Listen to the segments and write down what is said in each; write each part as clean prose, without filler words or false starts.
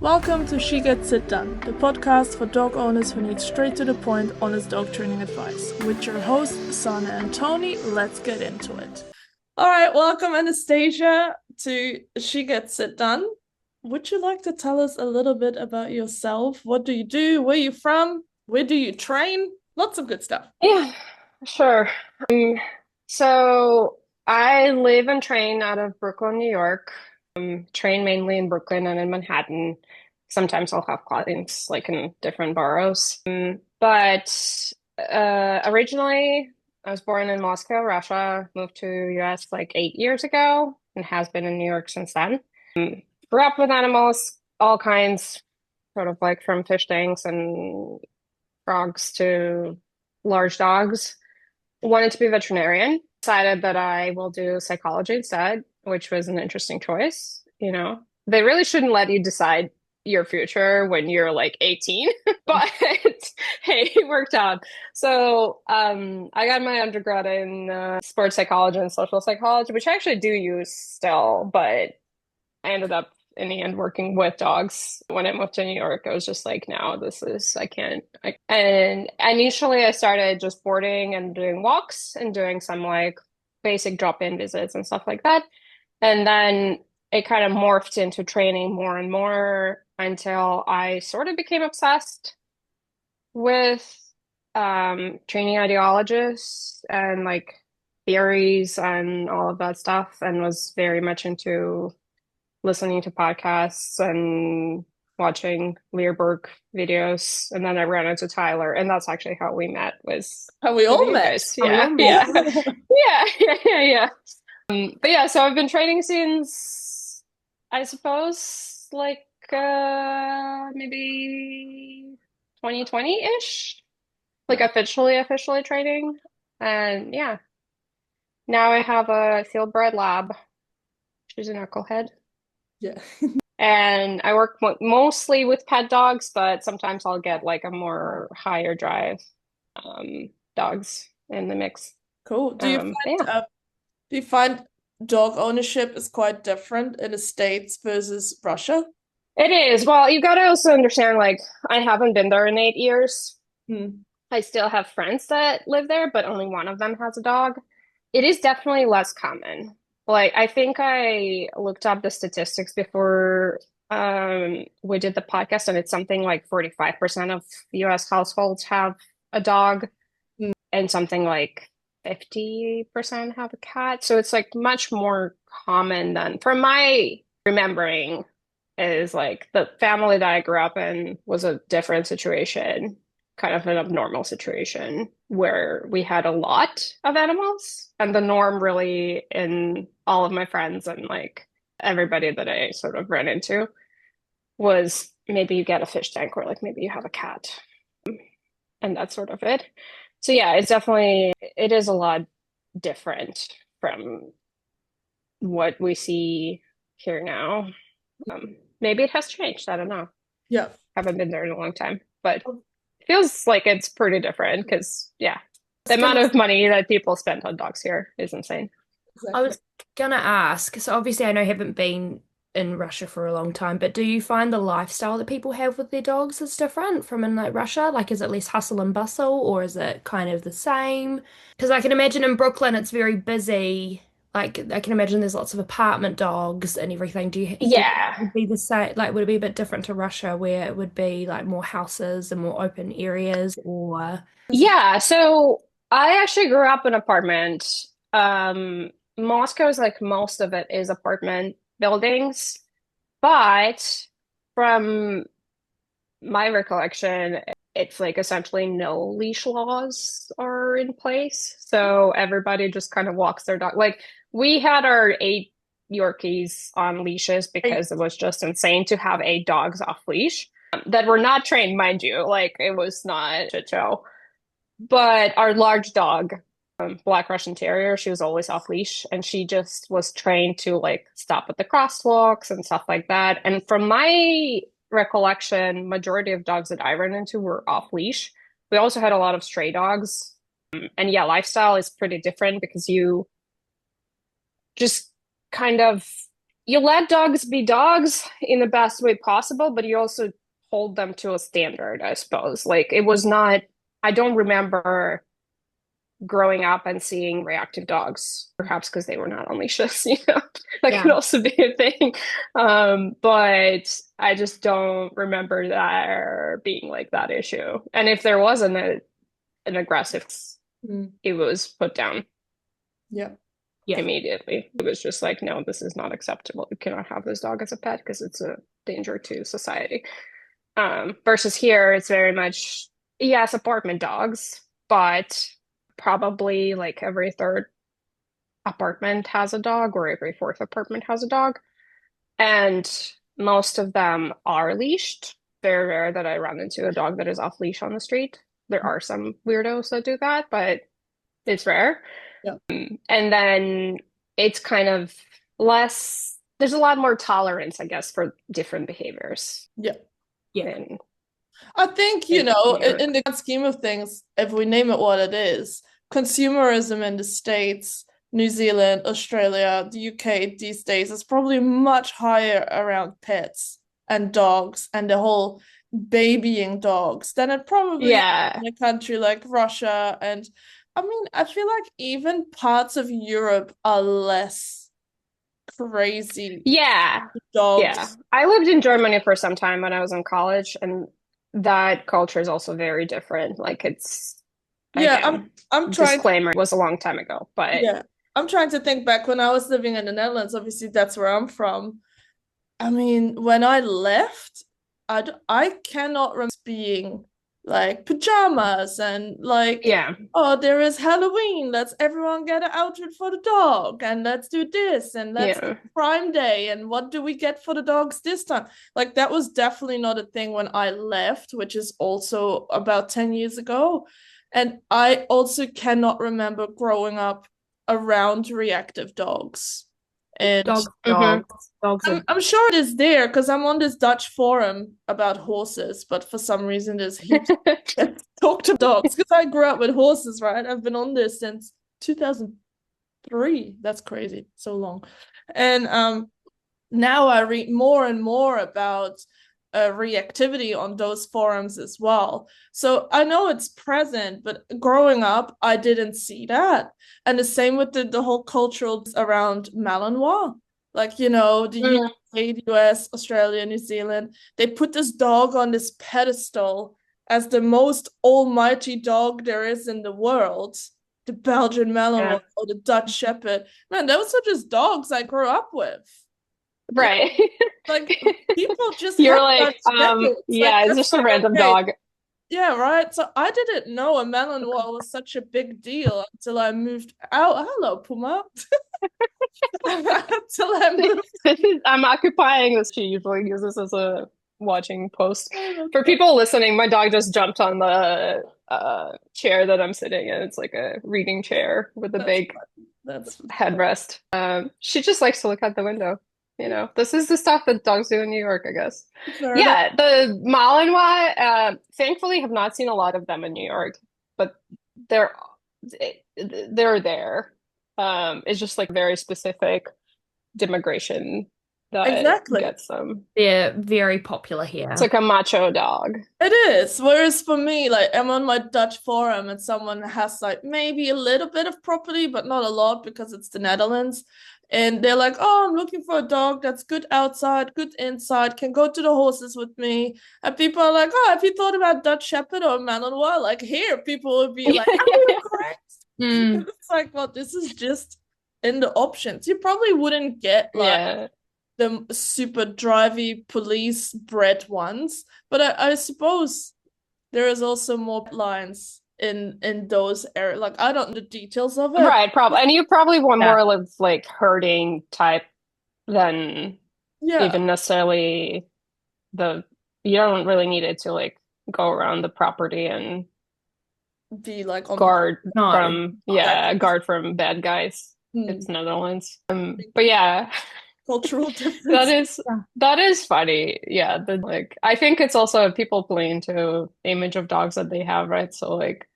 Welcome to She Gets It Done, the podcast for dog owners who need straight to the point, honest dog training advice. With your hosts, Sana and Tony, let's get into it. All right, welcome Anastasia to She Gets It Done. Would you like to tell us a little bit about yourself? What do you do? Where are you from? Where do you train? Lots of good stuff. Yeah, sure. So I live and train out of Brooklyn, New York. Train mainly in Brooklyn and in Manhattan. Sometimes I'll have clients like in different boroughs. But originally, I was born in Moscow, Russia, moved to US like 8 years ago, and has been in New York since then. Grew up with animals, all kinds, sort of like from fish tanks and frogs to large dogs. Wanted to be a veterinarian. Decided that I will do psychology instead, which was an interesting choice. You know, they really shouldn't let you decide your future when you're like 18, but hey, it worked out. So I got my undergrad in sports psychology and social psychology, which I actually do use still, but I ended up in the end working with dogs. When I moved to New York, I was just like, no, I can't. And initially I started just boarding and doing walks and doing some like basic drop-in visits and stuff like that. And then it kind of morphed into training more and more until I sort of became obsessed with training ideologists and like theories and all of that stuff, and was very much into listening to podcasts and watching Learberg videos. And then I ran into Tyler, and that's actually how we met, was Have we with all you met? guys. Yeah, yeah, yeah. But yeah, so I've been training since, I suppose, like maybe 2020-ish, like officially training. And yeah, now I have a field-bred lab. She's a knucklehead. Yeah. And I work mostly with pet dogs, but sometimes I'll get like a more higher drive dogs in the mix. Cool. Yeah. Do you find dog ownership is quite different in the States versus Russia? It is. Well, you got to also understand, like, I haven't been there in 8 years. Hmm. I still have friends that live there, but only one of them has a dog. It is definitely less common. Like, I think I looked up the statistics before we did the podcast, and it's something like 45% of US households have a dog, Mm. and something like 50% have a cat. So it's like much more common than, from my remembering, is like the family that I grew up in was a different situation, kind of an abnormal situation where we had a lot of animals. And the norm really in all of my friends and like everybody that I sort of ran into was maybe you get a fish tank, or like maybe you have a cat, and that's sort of it. So yeah, it is a lot different from what we see here now. Maybe it has changed. I don't know. Yeah. Haven't been there in a long time, but it feels like it's pretty different because, yeah, the It's amount gonna of money that people spend on dogs here is insane. I exactly. was gonna ask, so obviously I know you haven't been in Russia for a long time, but do you find the lifestyle that people have with their dogs is different from in like Russia? Like, is it less hustle and bustle, or is it kind of the same? Because I can imagine in Brooklyn it's very busy. Like, I can imagine there's lots of apartment dogs and everything. Do you think it Yeah. would be the same? Like, would it be a bit different to Russia, where it would be like more houses and more open areas, or? Yeah. So I actually grew up in an apartment. Moscow is like most of it is apartment buildings, but from my recollection, it's like essentially no leash laws are in place. So everybody just kind of walks their dog. Like, we had our 8 Yorkies on leashes because it was just insane to have 8 dogs off leash that were not trained, mind you. Like, it was not a shit show. But our large dog, Black Russian Terrier, she was always off leash, and she just was trained to like stop at the crosswalks and stuff like that. And from my recollection, majority of dogs that I ran into were off leash. We also had a lot of stray dogs. And yeah, lifestyle is pretty different because you just kind of you let dogs be dogs in the best way possible, but you also hold them to a standard, I suppose. Like it was not, I don't remember growing up and seeing reactive dogs, perhaps because they were not on leashes, that could Yeah. also be a thing. But I just don't remember there being like that issue. And if there was an aggressive, it was put down Yeah. immediately. It was just like, no, this is not acceptable. You cannot have this dog as a pet because it's a danger to society. Versus here, it's very much, yes, apartment dogs, but probably like every third apartment has a dog or every fourth apartment has a dog. And most of them are leashed. Very rare that I run into a dog that is off leash on the street. There are some weirdos that do that, but it's rare. Yeah. And then it's kind of less, there's a lot more tolerance, I guess, for different behaviors. Yeah. And I think, in the grand scheme of things, if we name it what it is, consumerism in the States, New Zealand, Australia, the UK these days is probably much higher around pets and dogs and the whole babying dogs than it probably is in a country like Russia. And I mean, I feel like even parts of Europe are less crazy dogs. Yeah. I lived in Germany for some time when I was in college, and that culture is also very different. Like it's I'm trying disclaimer, it was a long time ago, but I'm trying to think back when I was living in the Netherlands. Obviously, that's where I'm from. I mean, when I left, I cannot remember being like pajamas and like, oh, there is Halloween. Let's everyone get an outfit for the dog and let's do this and let's do Prime Day and what do we get for the dogs this time? Like that was definitely not a thing when I left, which is also about 10 years ago. And I also cannot remember growing up around reactive dogs. And dogs. I'm sure it is there because I'm on this Dutch forum about horses, but for some reason there's heaps talk to dogs because I grew up with horses, right? I've been on this since 2003. That's crazy, so long. And now I read more and more about reactivity on those forums as well. So I know it's present, but growing up, I didn't see that. And the same with the whole cultural around Malinois. Like, the UK, the US, Australia, New Zealand, they put this dog on this pedestal as the most almighty dog there is in the world. The Belgian Malinois or the Dutch Shepherd. Man, those are just dogs I grew up with. Right. Like people just you're like, it's just a random dog. Yeah, right. So I didn't know a Malinois was such a big deal until I moved out. Hello, Puma. Until I moved. I'm occupying this. She usually uses as a watching post. For people listening, my dog just jumped on the chair that I'm sitting in. It's like a reading chair with a big headrest. She just likes to look out the window. This is the stuff that dogs do in New York, I guess. The Malinois, thankfully, have not seen a lot of them in New York, but they're there. It's just like very specific demigration that gets them. They're very popular here. It's like a macho dog. It is. Whereas for me, like I'm on my Dutch forum and someone has like maybe a little bit of property, but not a lot because it's the Netherlands. And they're like, oh, I'm looking for a dog that's good outside, good inside, can go to the horses with me. And people are like, oh, have you thought about Dutch Shepherd or Malinois? Like here, people would be like, are you correct? It's like, well, this is just in the options. You probably wouldn't get like the super drivey police bred ones, but I suppose there is also more lines in those areas. Like I don't know the details of it. Right, probably. And you probably want more of like herding type than even necessarily you don't really need it to like go around the property and be like on guard from bad guys. It's Netherlands. But cultural difference. That is funny. I think it's also people play into the image of dogs that they have, right? So like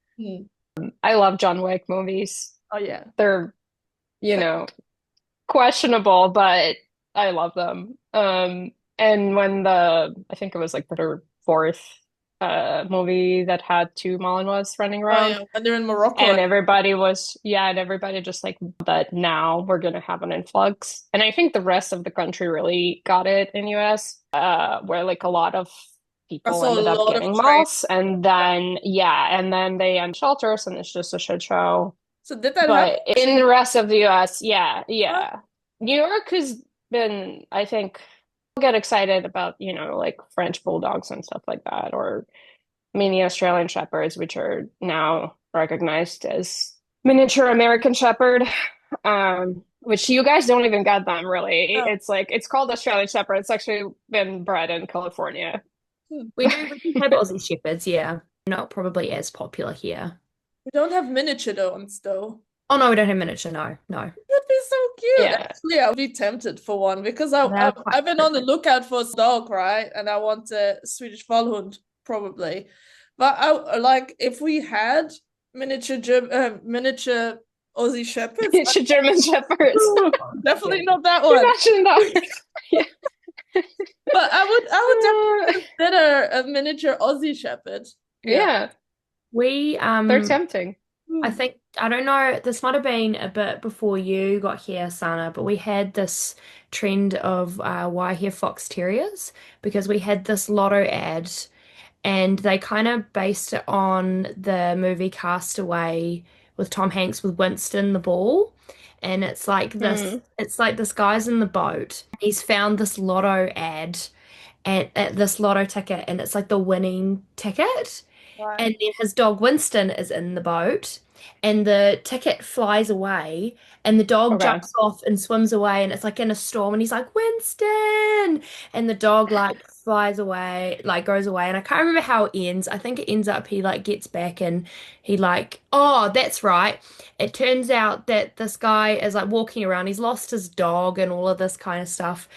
I love John Wick movies. Oh yeah. They're questionable, but I love them. And when I think it was like the third, fourth movie that had two Malinois running Oh around, yeah, when they're in Morocco. and everybody just like that now we're gonna have an influx. And I think the rest of the country really got it in US, where like a lot of I people saw a ended up lot of getting trains. moths, and then they end shelters and it's just a shit show. So did that happen? But in the rest of the US, yeah, Huh? yeah. New York has been, I think, get excited about, like French bulldogs and stuff like that, or mini Australian shepherds, which are now recognized as miniature American shepherd. Which you guys don't even get them really. No. It's called Australian shepherd. It's actually been bred in California. We do have Aussie Shepherds, yeah. Not probably as popular here. We don't have miniature ones though. Oh no, we don't have miniature, no. That'd be so cute. Yeah. Actually, I'll be tempted for one because They're quite I've been on the perfect. lookout for a dog, right? And I want a Swedish Vallhund probably. But I like if we had miniature Aussie Shepherds, It's a German shepherds. definitely not that one. Imagine that. Yeah. But I would definitely consider a miniature Aussie Shepherd. Yeah, We they're tempting. I think I don't know, this might have been a bit before you got here, Sana, but we had this trend of wire fox terriers because we had this lotto ad and they kind of based it on the movie Castaway with Tom Hanks with Winston the Ball. And it's like this guy's in the boat. He's found this lotto ad at this lotto ticket, and it's like the winning ticket. Right. And then his dog Winston is in the boat, and the ticket flies away, and the dog Okay. jumps off and swims away, and it's like in a storm, and he's like, Winston! And the dog like flies away, like goes away, and I can't remember how it ends. I think it ends up he like gets back and he like, oh, that's right. It turns out that this guy is like walking around, he's lost his dog and all of this kind of stuff.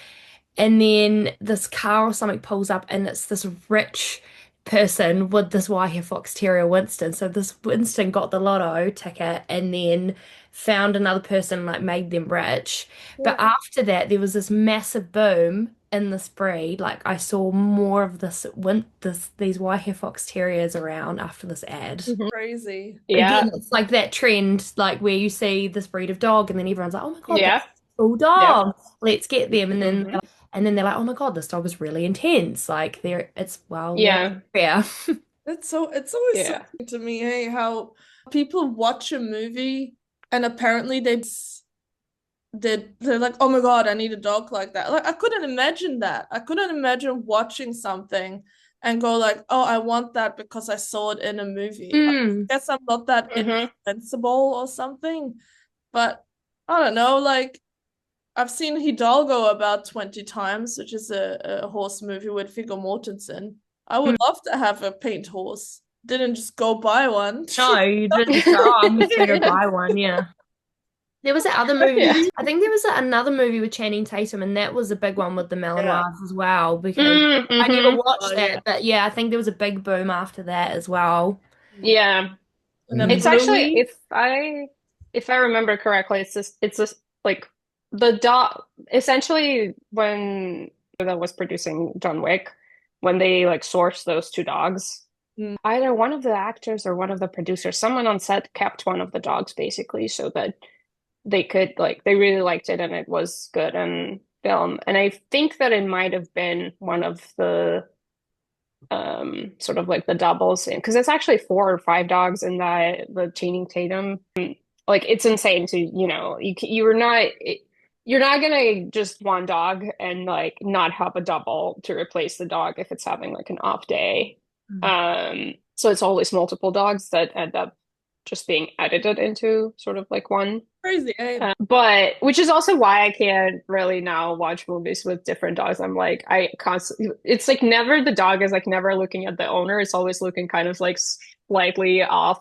And then this car or something pulls up, and it's this rich person with this wire fox terrier Winston. So this Winston got the lotto ticket and then found another person, like made them rich. But Yeah. after that, there was this massive boom in this breed. Like I saw more of these wire fox terriers around after this ad. Crazy. Yeah. Again, it's like that trend, like where you see this breed of dog, and then everyone's like, "Oh my God, Yeah. that's a cool dog. Let's get them." Mhm. And then they're like, "Oh my God, this dog is really intense." Like Yeah. yeah. It's always Yeah. something to me, hey, how people watch a movie and apparently they're like, oh my God, I need a dog like that. Like I couldn't imagine that. I couldn't imagine watching something and go like, oh, I want that because I saw it in a movie. I guess I'm not that Mhm. insensible or something, but I don't know, like I've seen Hidalgo about 20 times, which is a horse movie with Viggo Mortensen. I would love to have a paint horse. Didn't just go buy one. No, you didn't say, "Oh, I'm just gonna go buy one." Yeah. There was that other movie. Yeah. I think there was another movie with Channing Tatum, and that was a big one with the Malinois as well. Because I never Mhm. watched Oh, that, yeah. but yeah, I think there was a big boom after that as well. Yeah. And then It's actually, Bluey. if I remember correctly, it's just like the dog essentially when that was producing John Wick, when they like sourced those two dogs, Mm. either one of the actors or one of the producers, someone on set kept one of the dogs basically so that they could like they really liked it and it was good in film. And I think that it might have been one of the sort of like the doubles in because it's actually four or five dogs in the Channing Tatum. Like it's insane to you're not gonna just one dog and like not have a double to replace the dog if it's having like an off day. So it's always multiple dogs that end up just being edited into sort of like one. Crazy, eh? But which is also why I can't really now watch movies with different dogs. I'm like, I constantly, it's like never the dog is like never looking at the owner. It's always looking kind of like slightly off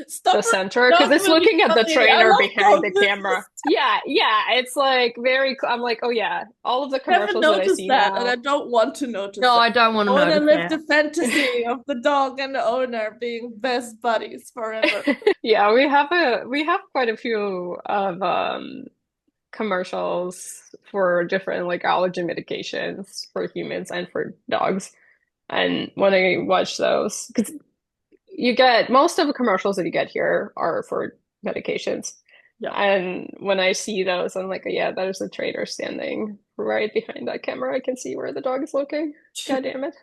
Stop the center because it's movie looking at the funny. I trainer love behind dog the movies. camera. Yeah, yeah. It's like very, I'm like, oh yeah, all of the I haven't commercials that I noticed see that, now. and I don't want to notice No, that. I don't want I to want to notice live that. the fantasy of the dog and the owner being best buddies forever. Yeah, we have quite a few of commercials for different like allergy medications for humans and for dogs. And when I watch those, because you get most of the commercials that you get here are for medications. Yeah. And when I see those, I'm like, yeah, there's a trainer standing right behind that camera. I can see where the dog is looking. God damn it.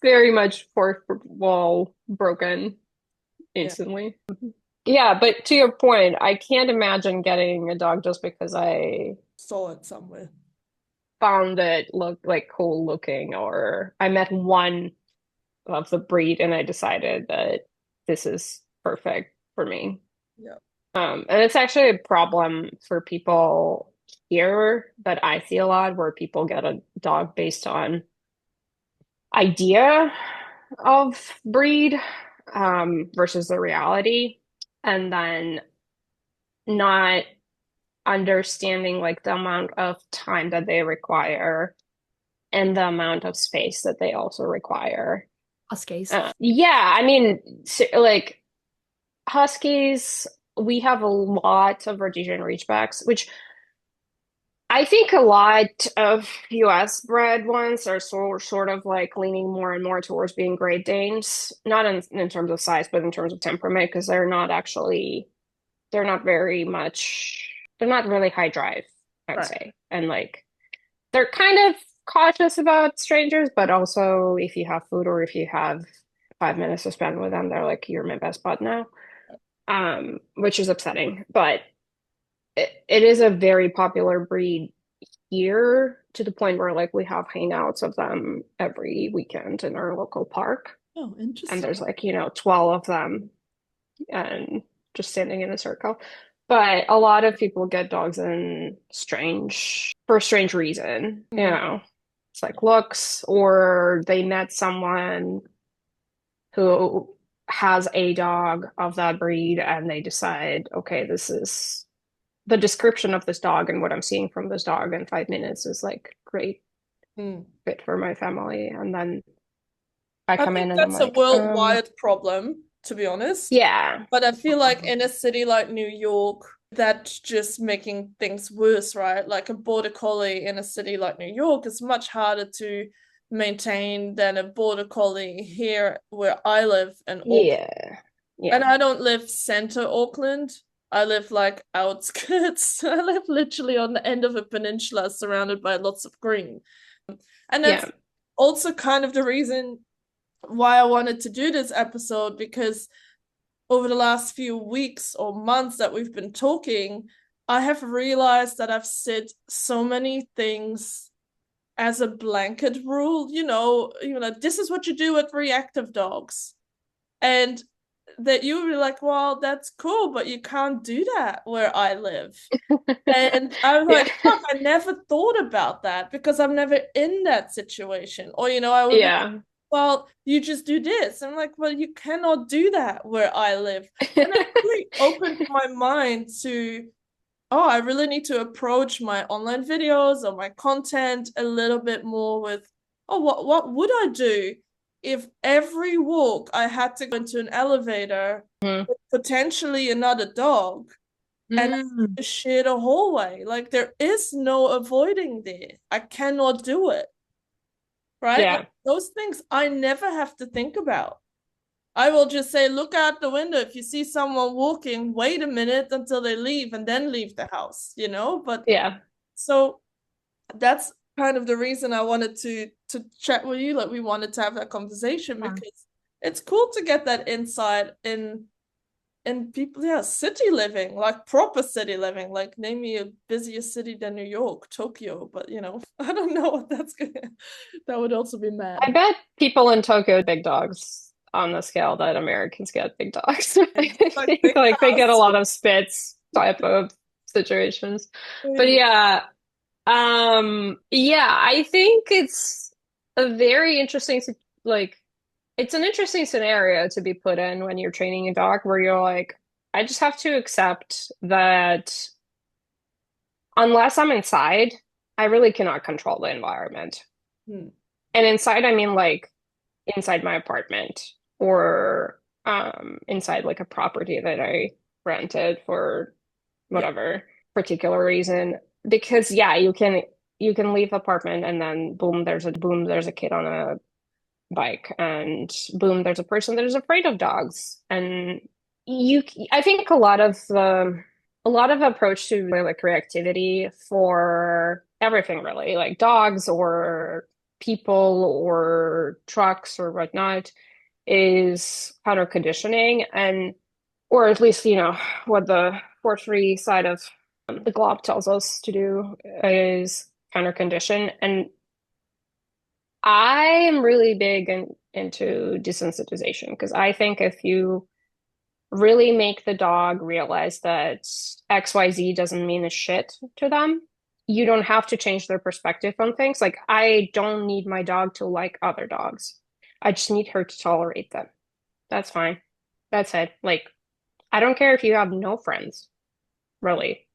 Very much fourth wall broken instantly. Yeah, but to your point, I can't imagine getting a dog just because I Saw it somewhere. found it look like cool looking, or I met one of the breed and I decided that this is perfect for me. Yeah. And it's actually a problem for people here that I see a lot, where people get a dog based on idea of breed versus the reality, and then not understanding like the amount of time that they require and the amount of space that they also require. Huskies. Yeah, I mean, like Huskies, we have a lot of Rhodesian Ridgebacks, which I think a lot of US bred ones are sort of like leaning more and more towards being Great Danes, not in terms of size, but in terms of temperament, because they're not very much, they're not really high drive, I would Right. say. And like, they're kind of cautious about strangers, but also if you have food or if you have 5 minutes to spend with them, they're like, you're my best bud now. Which is upsetting, but it is a very popular breed here, to the point where like we have hangouts of them every weekend in our local park. Oh, And interesting. there's like, 12 of them and just standing in a circle. But a lot of people get dogs for a strange reason, It's like looks, or they met someone who has a dog of that breed and they decide, okay, this is the description of this dog, and what I'm seeing from this dog in 5 minutes is like great fit for my family. And then I come think in and I'm that's a like, worldwide problem, to be honest. yeah. But I feel like in a city like New York, that's just making things worse, right? Like a border collie in a city like New York is much harder to maintain than a border collie here where I live in Auckland. Yeah. And I don't live center Auckland. I live like outskirts. I live literally on the end of a peninsula surrounded by lots of green. And that's also kind of the reason why I wanted to do this episode, because over the last few weeks or months that we've been talking, I have realized that I've said so many things as a blanket rule, this is what you do with reactive dogs. And that you were like, well, that's cool, but you can't do that where I live. And I was like, fuck, I never thought about that because I'm never in that situation. Or, I would be, well, you just do this. I'm like, well, you cannot do that where I live. And it really opened my mind to, I really need to approach my online videos or my content a little bit more with, what would I do if every walk I had to go into an elevator with potentially another dog and I had to share the hallway? Like, there is no avoiding there. I cannot do it. Right? Yeah. Like, those things I never have to think about. I will just say, look out the window. If you see someone walking, wait a minute until they leave and then leave the house, But so that's kind of the reason I wanted to chat with you. Like, we wanted to have that conversation because it's cool to get that insight in people, city living, like proper city living. Like, name me a busier city than New York, Tokyo, but I don't know what that would also be mad. I bet people in Tokyo big dogs on the scale that Americans get big dogs. Like they get a lot of spits type of situations. But I think it's a very interesting, it's an interesting scenario to be put in when you're training a dog, where you're like, I just have to accept that unless I'm inside, I really cannot control the environment. And inside, I mean like inside my apartment, or inside like a property that I rented for whatever. particular reason. Because yeah, you can leave apartment and then boom, there's a kid on a bike, and boom, there's a person that is afraid of dogs. And you I think a lot of approach to like reactivity for everything really, like dogs or people or trucks or whatnot, is counter conditioning, and or at least what the 4-3 side of the globe tells us to do is counter condition. And I am really big into desensitization, because I think if you really make the dog realize that XYZ doesn't mean a shit to them, you don't have to change their perspective on things. Like, I don't need my dog to like other dogs. I just need her to tolerate them. That's fine. That's it. Like, I don't care if you have no friends, really,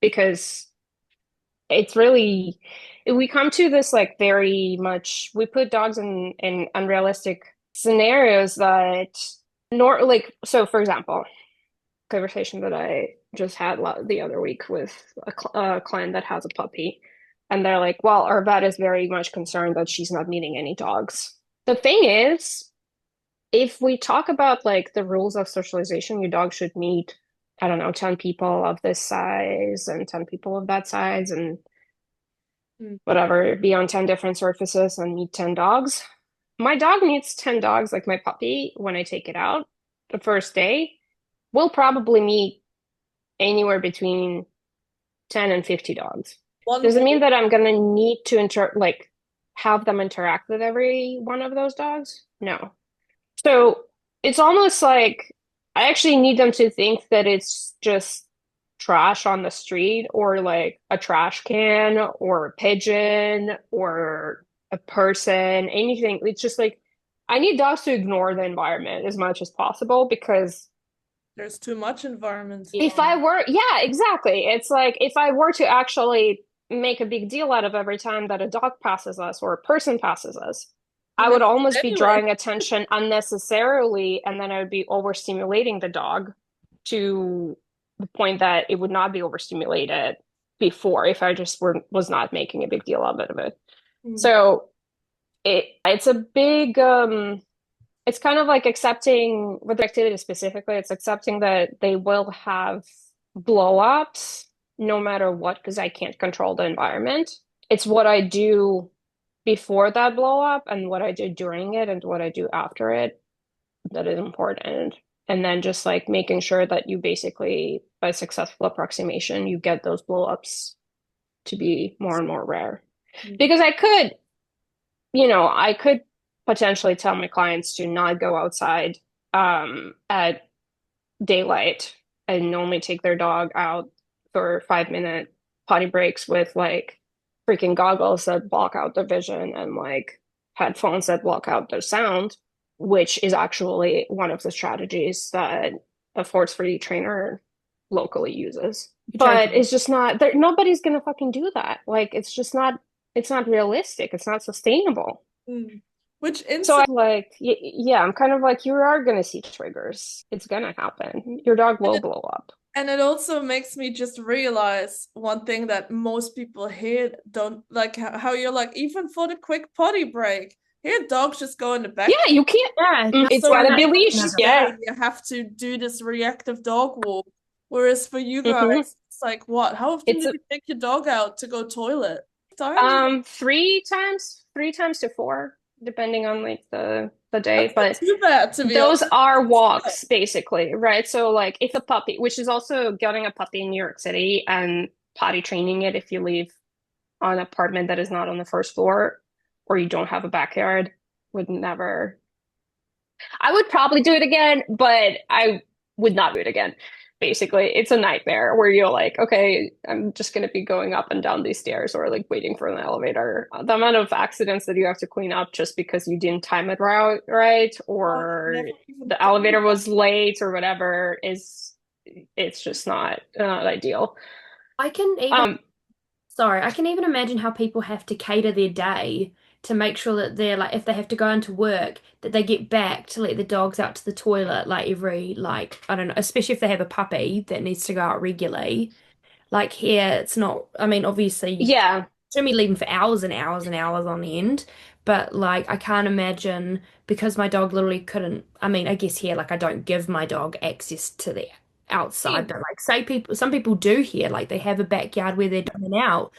because it's really, we come to this like very much, we put dogs in unrealistic scenarios that nor like, so for example, conversation that I just had the other week with a client that has a puppy, and they're like, well, our vet is very much concerned that she's not meeting any dogs. The thing is, if we talk about like the rules of socialization, your dog should meet, I don't know, 10 people of this size and 10 people of that size and Mm. whatever, be on 10 different surfaces and meet 10 dogs. My dog meets 10 dogs, like my puppy, when I take it out the first day. We'll probably meet anywhere between 10 and 50 dogs. One Does it mean whole that I'm gonna need to have them interact with every one of those dogs? No. So it's almost like I actually need them to think that it's just trash on the street, or like a trash can or a pigeon or a person, anything. It's just like I need dogs to ignore the environment as much as possible, because there's too much environment. if I were, yeah, exactly. It's like if I were to actually make a big deal out of every time that a dog passes us or a person passes us, You I make would almost it be anyway. drawing attention unnecessarily, and then I would be overstimulating the dog to the point that it would not be overstimulated before if I just was not making a big deal out of it. Mm. So it's a big it's kind of like accepting with activity specifically, it's accepting that they will have blow ups no matter what, because I can't control the environment. It's what I do before that blow up and what I do during it and what I do after it that is important. And then just like making sure that you basically, by successful approximation, you get those blow ups to be more and more rare. Mm. Because I could potentially tell my clients to not go outside at daylight and only take their dog out for 5-minute potty breaks with like freaking goggles that block out their vision and like headphones that block out their sound, which is actually one of the strategies that a force free trainer locally uses. But it's just not there. Nobody's gonna fucking do that. Like it's not realistic. It's not sustainable. Mm. Which So instant I'm like, yeah, I'm kind of like, you are gonna see triggers. It's gonna happen. Your dog will blow up. and it also makes me just realize one thing that most people here don't like, how you're like, even for the quick potty break, here dogs just go in the back. Yeah, you can't. Yeah, It's So gotta be every leashed. day Yeah. you have to do this reactive dog walk. Whereas for you hmm guys, it's like, what? How often It's do a you take your dog out to go toilet? Times? 3 times to 4, depending on like the day. That's not But too bad, to be those honest. are walks, basically, right? So like if a puppy, which is also getting a puppy in New York City and potty training it if you leave an apartment that is not on the first floor or you don't have a backyard, would never. I would probably do it again, but I would not do it again. Basically, it's a nightmare where you're like, okay, I'm just going to be going up and down these stairs or like waiting for an elevator. The amount of accidents that you have to clean up just because you didn't time it right, or Never even the thought elevator about was late or whatever, it's just not ideal. I can even Um, Sorry, I can even imagine how people have to cater their day to make sure that they're like, if they have to go into work, that they get back to let the dogs out to the toilet like every, like, I don't know, especially if they have a puppy that needs to go out regularly. Like here, it's not, I mean, obviously, Yeah. shouldn't be leaving for hours and hours and hours on end. But like, I can't imagine because my dog literally couldn't. I mean, I guess here, like, I don't give my dog access to the outside, but like, some people do here, like, they have a backyard where they're going out.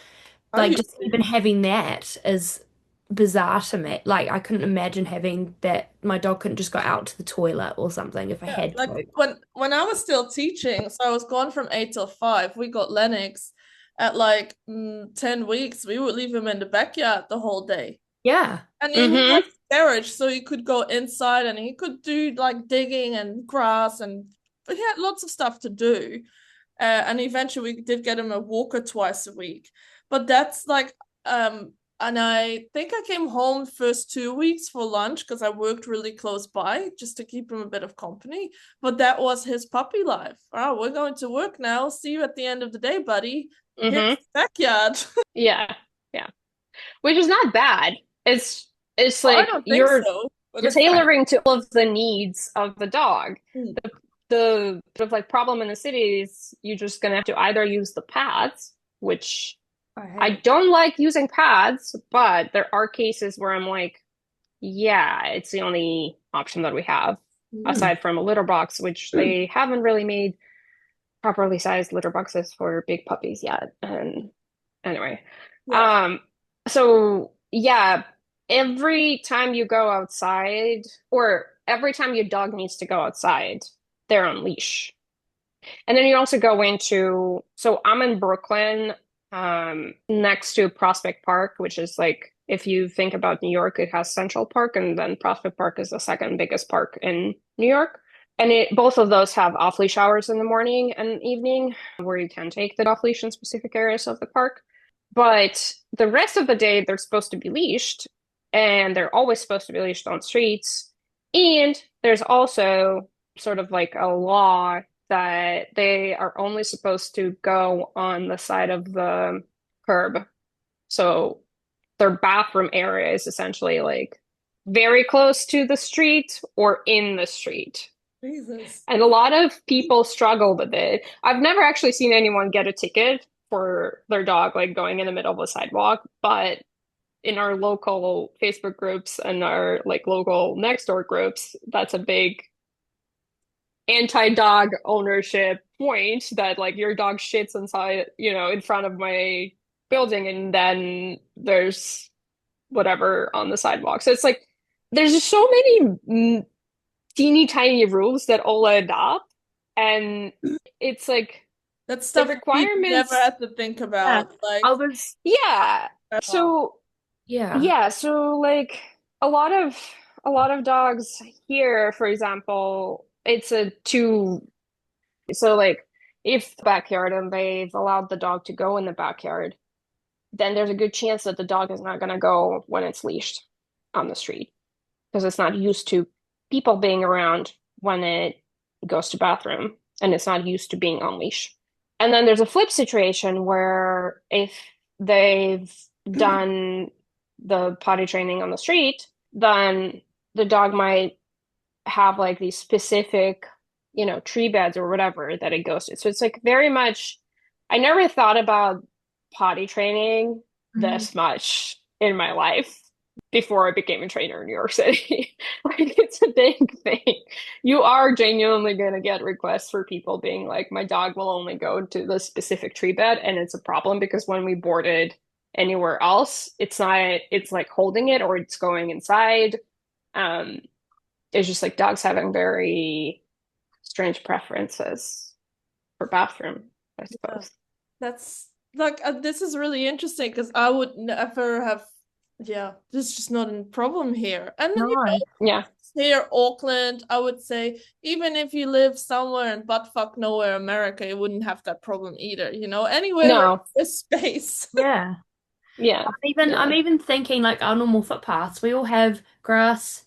I Like, used just even having that is bizarre to me. Like, I couldn't imagine having that. My dog couldn't just go out to the toilet or something if I Yeah, had like to. when I was still teaching, so I was gone from 8 till 5. We got Lennox at like 10 weeks. We would leave him in the backyard the whole day. Yeah. And he had Mm-hmm. carriage, so he could go inside and he could do like digging and grass, and he had lots of stuff to do. And eventually we did get him a walker twice a week. But that's like and I think I came home first 2 weeks for lunch because I worked really close by just to keep him a bit of company. But that was his puppy life. Oh, we're going to work now. See you at the end of the day, buddy. Here's Mm-hmm. the backyard. Yeah. Yeah. Which is not bad. It's Well, I like don't think you're so, but you're it's fine. tailoring to all of the needs of the dog. Mm. The sort of like problem in the city is you're just gonna have to either use the pads, which I I hate. don't like using pads, but there are cases where I'm like, yeah, it's the only option that we have, Mm. aside from a litter box, which they haven't really made properly sized litter boxes for big puppies yet. And anyway, Yeah. um, so yeah, every time you go outside, or every time your dog needs to go outside, they're on leash. And then you also go into, so I'm in Brooklyn, next to Prospect Park, which is like, if you think about New York, it has Central Park, and then Prospect Park is the second biggest park in New York. And both of those have off-leash hours in the morning and evening, where you can take the off-leash in specific areas of the park. But the rest of the day, they're supposed to be leashed, and they're always supposed to be leashed on streets. And there's also sort of like a law that they are only supposed to go on the side of the curb. So their bathroom area is essentially like very close to the street or in the street. Jesus. And a lot of people struggle with it. I've never actually seen anyone get a ticket for their dog like going in the middle of a sidewalk, but in our local Facebook groups and our like local next door groups, that's a big anti-dog ownership point that like your dog shits inside, in front of my building, and then there's whatever on the sidewalk. So it's like there's just so many teeny tiny rules that all add up, and it's like That's the stuff people never requirements. have to think Yeah. about. Like, I was, Yeah. oh, So yeah. yeah, so like a lot of a lot of dogs here, for example, it's a two. So like if the backyard and they've allowed the dog to go in the backyard, then there's a good chance that the dog is not going to go when it's leashed on the street because it's not used to people being around when it goes to bathroom, and it's not used to being on leash. And then there's a flip situation where if they've done the potty training on the street, then the dog might have like these specific, tree beds or whatever that it goes to. So it's like very much, I never thought about potty training Mhm. this much in my life before I became a trainer in New York City. Like it's a big thing. You are genuinely going to get requests for people being like, my dog will only go to the specific tree bed. And it's a problem because when we board it anywhere else, it's not, it's like holding it or it's going inside. Um, it's just like dogs having very strange preferences for bathroom, I yeah. suppose. That's like this is really interesting because I would never have. Yeah, this is just not a problem here. And No. Yeah. here, Auckland, I would say even if you live somewhere in buttfuck nowhere, America, you wouldn't have that problem either. Anywhere where No. there's space. Yeah. Yeah. I'm Yeah. even thinking like our normal footpaths. We all have grass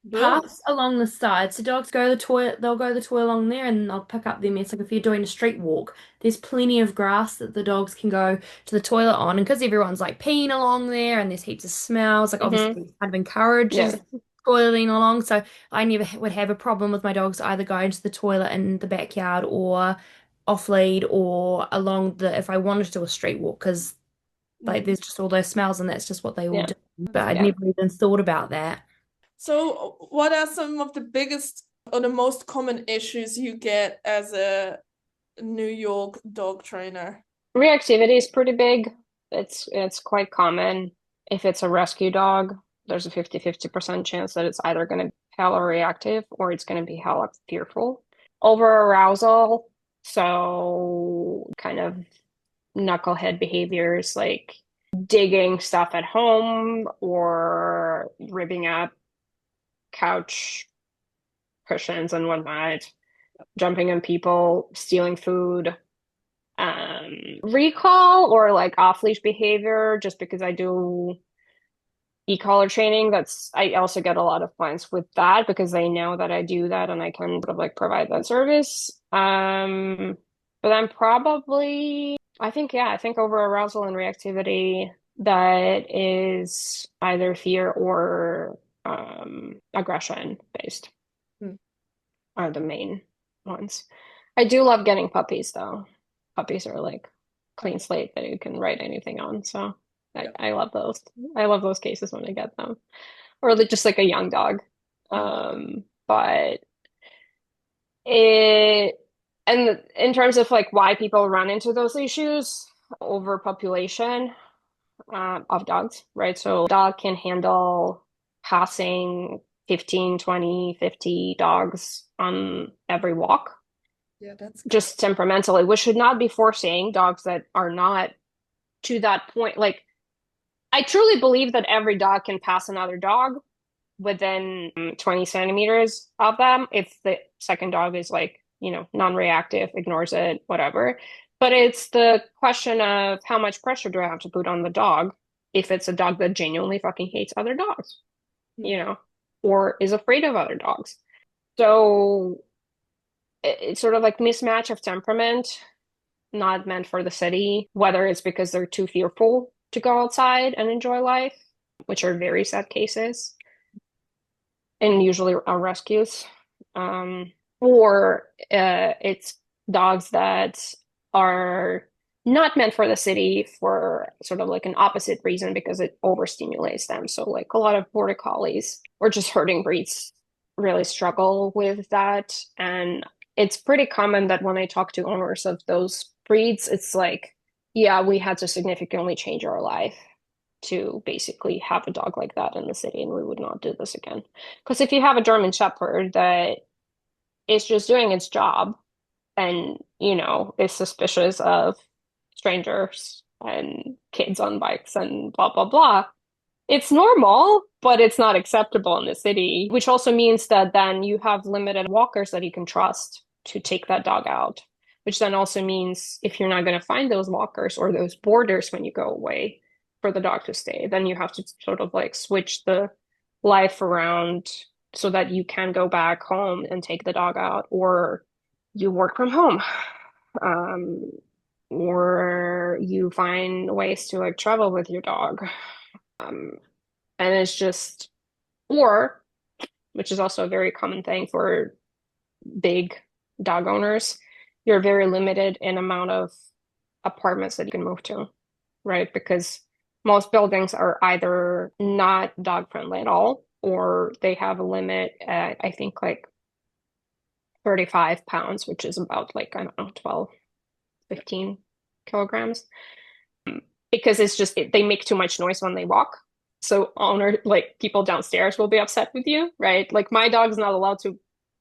Good. paths along the side. So dogs go to the toilet, they'll go to the toilet along there and they'll pick up their mess. Like if you're doing a street walk, there's plenty of grass that the dogs can go to the toilet on. And because everyone's like peeing along there and there's heaps of smells, like obviously Hmm. it kind of encourages Yeah. toileting along. So I never would have a problem with my dogs either going to the toilet in the backyard or off lead or along the if I wanted to do a street walk because like there's just all those smells and that's just what they all Yeah. do. But I'd Yeah. never even thought about that. So, what are some of the biggest or the most common issues you get as a New York dog trainer? Reactivity is pretty big. It's quite common. If it's a rescue dog, there's a 50-50% chance that it's either going to be hella reactive or it's going to be hella fearful. Over arousal, so kind of knucklehead behaviors like digging stuff at home or ripping up couch cushions and whatnot, jumping on people, stealing food, recall or like off-leash behavior, just because I do e-collar training, I also get a lot of clients with that because they know that I do that and I can sort of like provide that service. But I'm probably I think over arousal and reactivity that is either fear or aggression based are the main ones. I do love getting puppies though. Puppies are like clean slate that you can write anything on. So I love those. I love those cases when I get them. Or just like a young dog. But it and in terms of like why people run into those issues, overpopulation of dogs, right? So dog can handle passing 15, 20, 50 dogs on every walk. Yeah, that's Just temperamentally, which should not be forcing dogs that are not to that point. Like, I truly believe that every dog can pass another dog within 20 centimeters of them if the second dog is like, non-reactive, ignores it, whatever. But it's the question of how much pressure do I have to put on the dog if it's a dog that genuinely fucking hates other dogs, or is afraid of other dogs. So it's sort of like mismatch of temperament, not meant for the city, whether it's because they're too fearful to go outside and enjoy life, which are very sad cases, and usually are rescues, or it's dogs that are not meant for the city for sort of like an opposite reason because it overstimulates them. So like a lot of border collies or just herding breeds really struggle with that. And it's pretty common that when I talk to owners of those breeds, it's like, yeah, we had to significantly change our life to basically have a dog like that in the city, and we would not do this again. Because if you have a German Shepherd that is just doing its job and, is suspicious of strangers and kids on bikes and blah, blah, blah, it's normal, but it's not acceptable in the city, which also means that then you have limited walkers that you can trust to take that dog out, which then also means if you're not going to find those walkers or those borders when you go away for the dog to stay, then you have to sort of like switch the life around so that you can go back home and take the dog out, or you work from home, or you find ways to like travel with your dog. And it's just, or, which is also a very common thing for big dog owners, you're very limited in amount of apartments that you can move to, right? Because most buildings are either not dog friendly at all, or they have a limit at, I think, like 35 pounds, which is about like, I don't know, 12, 15 kilograms. Because it's just, they make too much noise when they walk. So like people downstairs will be upset with you, right? Like my dog's not allowed to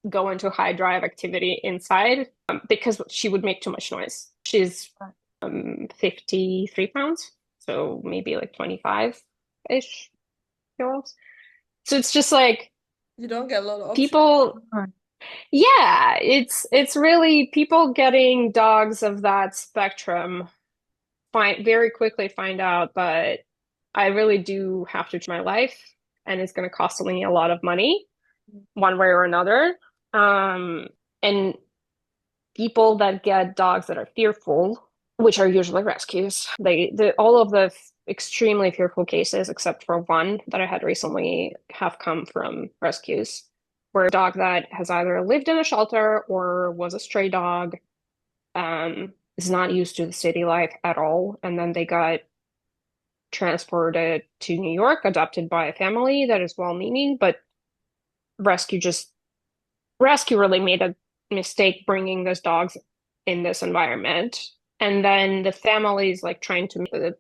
go into high drive activity inside because she would make too much noise. She's 53 pounds, so maybe like 25-ish kilos. So it's just like you don't get a lot of options. people, yeah, it's really people getting dogs of that spectrum very quickly find out that I really do have to change my life and it's going to cost me a lot of money one way or another. And people that get dogs that are fearful, which are usually rescues, all of the extremely fearful cases, except for one that I had recently, have come from rescues, where a dog that has either lived in a shelter or was a stray dog is not used to the city life at all. And then they got transported to New York, adopted by a family that is well-meaning, but rescue just rescue really made a mistake bringing those dogs in this environment. And then the family's like trying to make the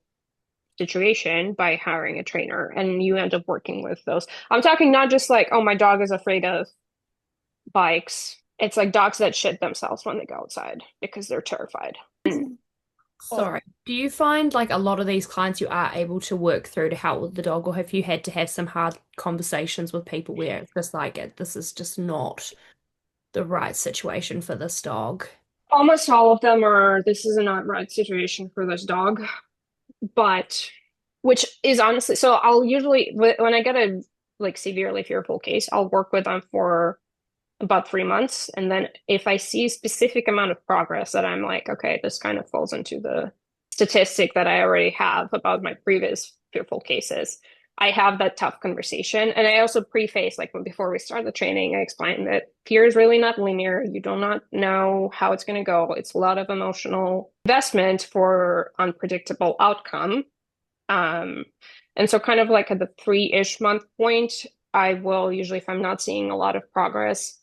situation by hiring a trainer, and you end up working with those. I'm talking not just like, oh, my dog is afraid of bikes. It's like dogs that shit themselves when they go outside because they're terrified. Sorry. Do you find like a lot of these clients you are able to work through to help with the dog, or have you had to have some hard conversations with people where it's just like this is just not the right situation for this dog? Almost all of them are, this is a not right situation for this dog, but which is honestly, so I'll usually, when I get a like severely fearful case, I'll work with them for about 3 months. And then if I see a specific amount of progress that I'm like, okay, this kind of falls into the statistic that I already have about my previous fearful cases, I have that tough conversation. And I also preface, like before we start the training, I explain that fear is really not linear. You do not know how it's going to go. It's a lot of emotional investment for unpredictable outcome. And so kind of like at the 3-ish month point, I will usually, if I'm not seeing a lot of progress,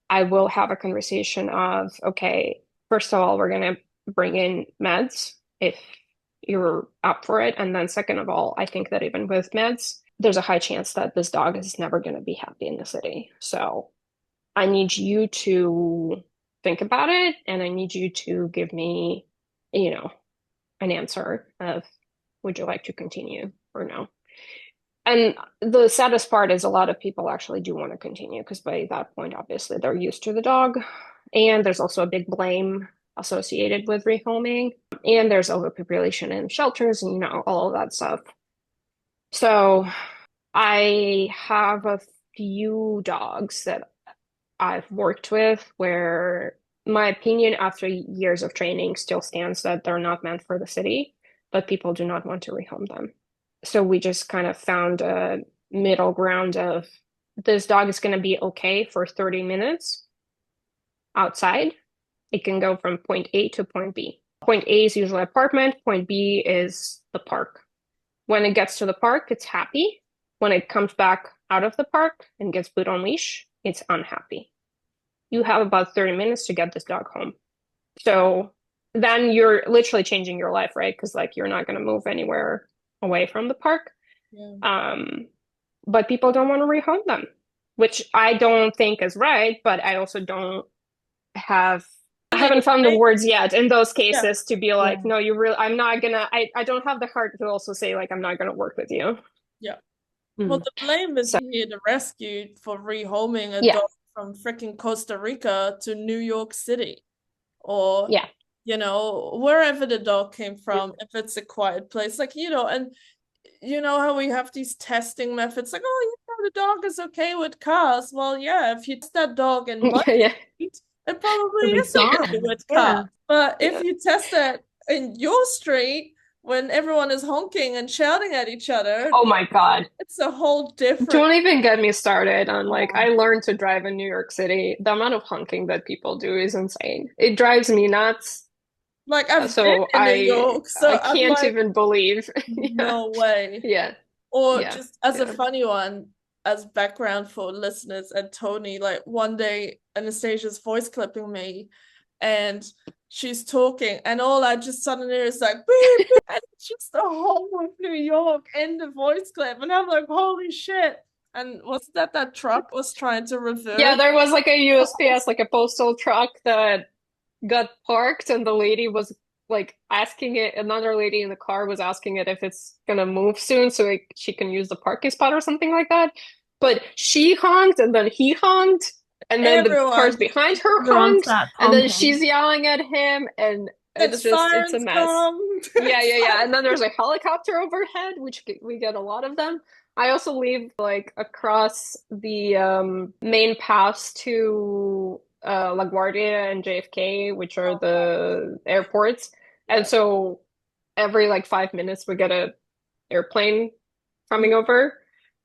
I will have a conversation of, okay, first of all, we're going to bring in meds if you're up for it. And then second of all, I think that even with meds, there's a high chance that this dog is never going to be happy in the city. So I need you to think about it, and I need you to give me, an answer of, would you like to continue or no? And the saddest part is a lot of people actually do want to continue because by that point, obviously, they're used to the dog. And there's also a big blame associated with rehoming. And there's overpopulation in shelters and, all of that stuff. So I have a few dogs that I've worked with where my opinion after years of training still stands that they're not meant for the city, but people do not want to rehome them. So we just kind of found a middle ground of this dog is going to be okay for 30 minutes outside. It can go from point A to point B. Point A is usually apartment. Point B is the park. When it gets to the park, it's happy. When it comes back out of the park and gets put on leash, it's unhappy. You have about 30 minutes to get this dog home. So then you're literally changing your life, right? Because like you're not going to move anywhere away from the park. Yeah. But people don't want to rehome them, which I don't think is right, but I also I haven't found the words yet in those cases to be like, no, I'm not gonna, I don't have the heart to also say like, I'm not gonna work with you. Yeah. Well, the blame is here to rescue for rehoming a dog from freaking Costa Rica to New York City, or wherever the dog came from, if it's a quiet place, like, and how we have these testing methods, like, oh, the dog is okay with cars. Well, yeah, if you test that dog in my street, it probably is okay with cars. But if you test it in your street when everyone is honking and shouting at each other, oh my God, it's a whole different. Don't even get me started on like, I learned to drive in New York City. The amount of honking that people do is insane. It drives me nuts. Like I've been in New York, so I can't even believe. No way. Yeah. Or just as a funny one, as background for listeners and Tony, like one day Anastasia's voice clipping me and she's talking and all I just suddenly hear is like beep, beep, and it's just the whole of New York in the voice clip, and I'm like, holy shit. And was that truck was trying to reverse? Yeah, there was like a USPS, like a postal truck that got parked, and the lady was like asking it, another lady in the car was asking it if it's gonna move soon so she can use the parking spot or something like that. But she honked and then he honked, and then the cars behind her honked, and then she's yelling at him, and it's a mess. Yeah. And then there's a helicopter overhead, which we get a lot of them. I also live like across the main paths to LaGuardia and JFK, which are the airports. And so every like 5 minutes we get a airplane coming over.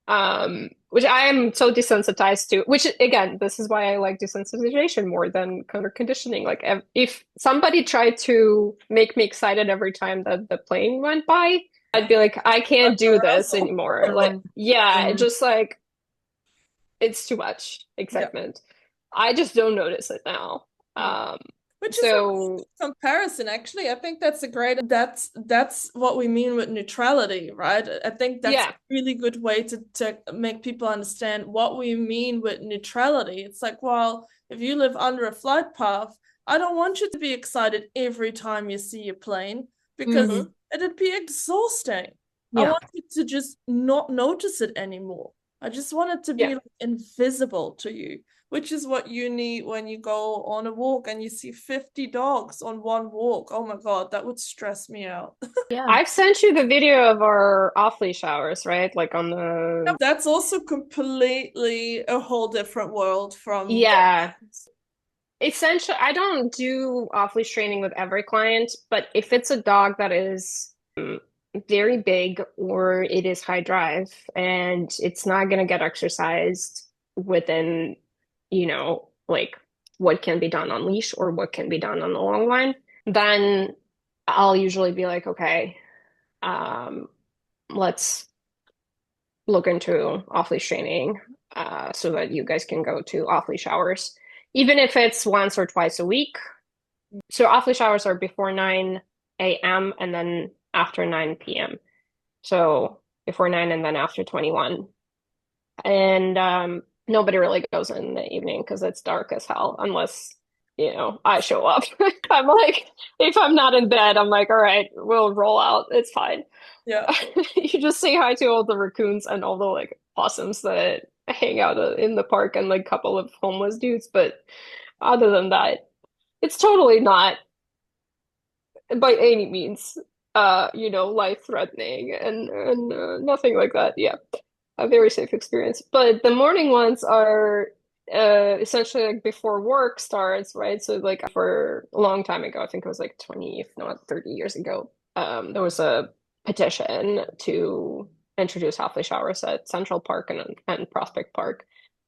Which I am so desensitized to, which again, this is why I like desensitization more than counter conditioning. Like if somebody tried to make me excited every time that the plane went by, I'd be like, I can't do this anymore. Like, yeah, just like it's too much excitement. I just don't notice it now. Which is a comparison, actually. I think that's that's what we mean with neutrality, right? I think that's a really good way to make people understand what we mean with neutrality. It's like, well, if you live under a flight path, I don't want you to be excited every time you see a plane because it'd be exhausting. I want you to just not notice it anymore. I just want it to be like invisible to you, which is what you need when you go on a walk and you see 50 dogs on one walk. Oh my God, that would stress me out. Yeah. I've sent you the video of our off-leash hours, right? Like on the... That's also completely a whole different world from... Yeah. Essentially, I don't do off-leash training with every client, but if it's a dog that is very big or it is high drive and it's not going to get exercised within, like what can be done on leash or what can be done on the long line, then I'll usually be like, okay, let's look into off-leash training so that you guys can go to off-leash hours, even if it's once or twice a week. So off-leash hours are before 9 a.m. and then after 9 p.m. So before 9 and then after 21. And nobody really goes in the evening because it's dark as hell unless, I show up. I'm like, if I'm not in bed, I'm like, all right, we'll roll out. It's fine. Yeah. You just say hi to all the raccoons and all the like possums that hang out in the park and like a couple of homeless dudes. But other than that, it's totally not by any means, life-threatening and nothing like that. Yeah, a very safe experience. But the morning ones are essentially like before work starts, right? So like for a long time ago, I think it was like 20, if not 30 years ago, there was a petition to introduce half-leash hours at Central Park and Prospect Park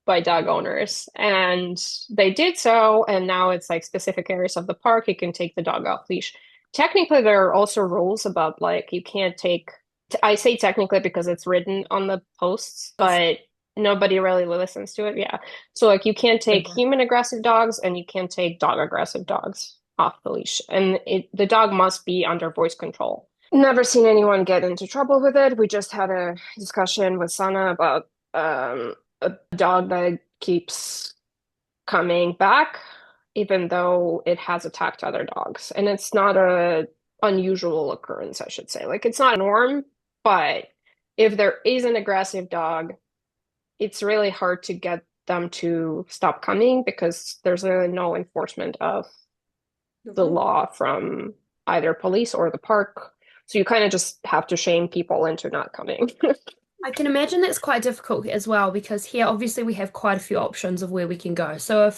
by dog owners. And they did so, and now it's like specific areas of the park, you can take the dog off leash. Technically, there are also rules about like you can't take, I say technically because it's written on the posts, but nobody really listens to it. Yeah. So like you can't take human aggressive dogs and you can't take dog aggressive dogs off the leash. And the dog must be under voice control. Never seen anyone get into trouble with it. We just had a discussion with Sana about a dog that keeps coming back even though it has attacked other dogs. And it's not a unusual occurrence, I should say. Like it's not a norm, but if there is an aggressive dog, it's really hard to get them to stop coming because there's no enforcement of the law from either police or the park. So you kind of just have to shame people into not coming. I can imagine that's quite difficult as well because here obviously we have quite a few options of where we can go. So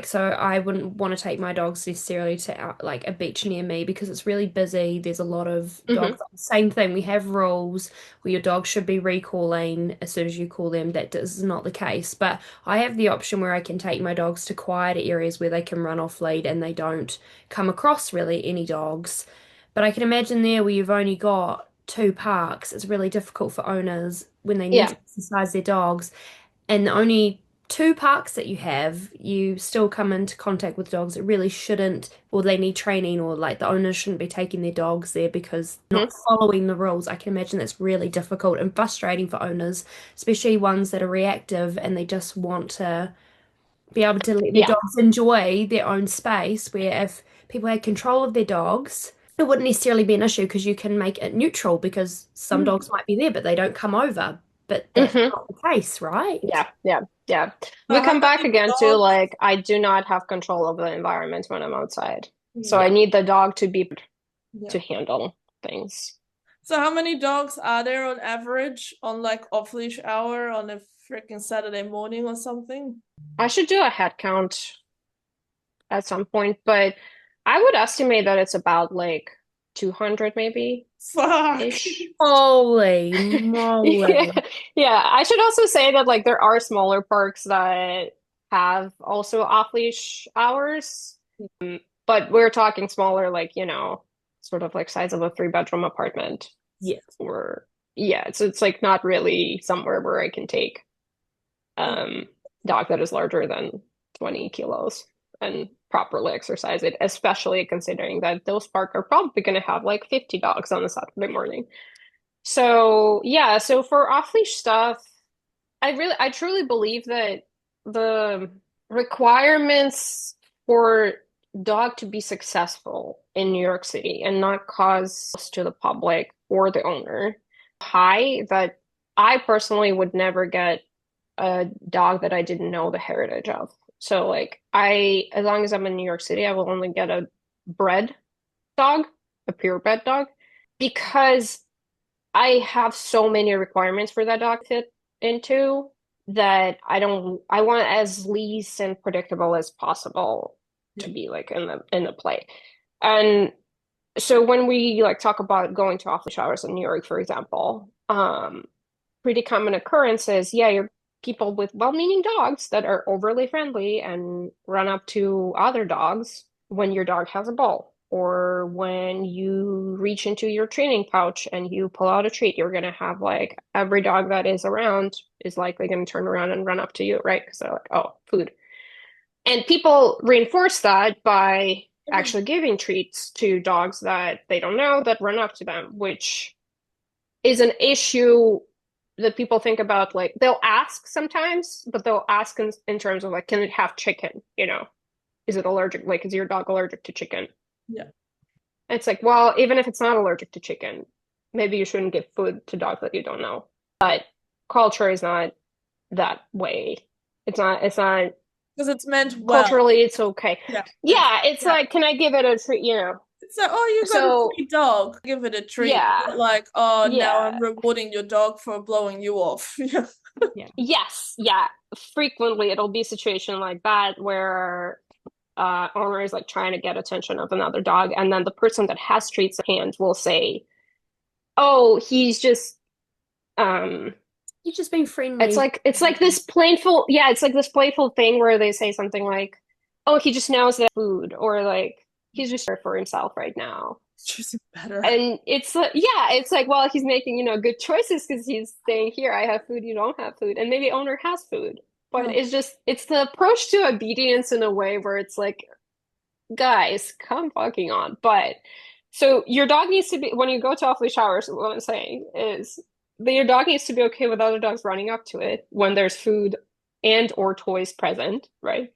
so I wouldn't want to take my dogs necessarily to like a beach near me because it's really busy. There's a lot of dogs. Same thing. We have rules where your dog should be recalling as soon as you call them. That is not the case. But I have the option where I can take my dogs to quieter areas where they can run off lead and they don't come across really any dogs. But I can imagine there where you've only got two parks, it's really difficult for owners when they need to exercise their dogs. And the only two parks that you have, you still come into contact with dogs that really shouldn't, or they need training, or like the owners shouldn't be taking their dogs there because they're not following the rules. I can imagine that's really difficult and frustrating for owners, especially ones that are reactive and they just want to be able to let their dogs enjoy their own space, where if people had control of their dogs, it wouldn't necessarily be an issue because you can make it neutral because some dogs might be there, but they don't come over. But that's not the case, right? Yeah. We come back again to like, I do not have control over the environment when I'm outside. So I need the dog to be to handle things. So how many dogs are there on average on like off-leash hour on a freaking Saturday morning or something? I should do a head count at some point, but I would estimate that it's about like 200 maybe. Fuck. ish. Holy moly. Yeah. Yeah, I should also say that like there are smaller parks that have also off-leash hours, but we're talking smaller, like, sort of like size of a three-bedroom apartment. Yes. Or yeah, it's like not really somewhere where I can take dog that is larger than 20 kilos and properly exercise it, especially considering that those parks are probably going to have like 50 dogs on a Saturday morning. So yeah, so for off-leash stuff, I truly believe that the requirements for dog to be successful in New York City and not cause loss to the public or the owner high, that I personally would never get a dog that I didn't know the heritage of. So like as long as I'm in New York City, I will only get a bred dog, a purebred dog, because I have so many requirements for that dog to fit into that I want as least and predictable as possible to be like in the play. And so when we like talk about going to office hours in New York, for example, pretty common occurrence is, yeah, you're people with well-meaning dogs that are overly friendly and run up to other dogs when your dog has a ball, or when you reach into your training pouch and you pull out a treat. You're going to have like every dog that is around is likely going to turn around and run up to you, right? Because they're like, oh, food. And people reinforce that by actually giving treats to dogs that they don't know that run up to them, which is an issue that people think about. Like they'll ask sometimes, but they'll ask in terms of like, can it have chicken? Is it allergic? Like, is your dog allergic to chicken? Yeah. It's like, well, even if it's not allergic to chicken, maybe you shouldn't give food to dogs that you don't know. But culture is not that way. It's not Because it's meant well. Culturally, it's okay. Yeah. It's like, can I give it a treat? It's like, oh, you got a sweet dog. Give it a treat. Yeah. Not like, oh, Yeah. now I'm rewarding your dog for blowing you off. Yeah. Yes. Yeah. Frequently, it'll be a situation like that where owner is like trying to get attention of another dog, and then the person that has treats at hand will say, "Oh, he's just being friendly." It's like this playful, yeah, it's like this playful thing where they say something like, "Oh, he just knows that food," or like, "He's just here for himself right now." It's choosing better. And it's like, yeah, it's like, well, he's making, good choices because he's saying, here, I have food, you don't have food. And maybe owner has food. But it's the approach to obedience in a way where it's like, guys, come fucking on. But so your dog needs to be, when you go to off-leash hours, what I'm saying is that your dog needs to be okay with other dogs running up to it when there's food and or toys present, right?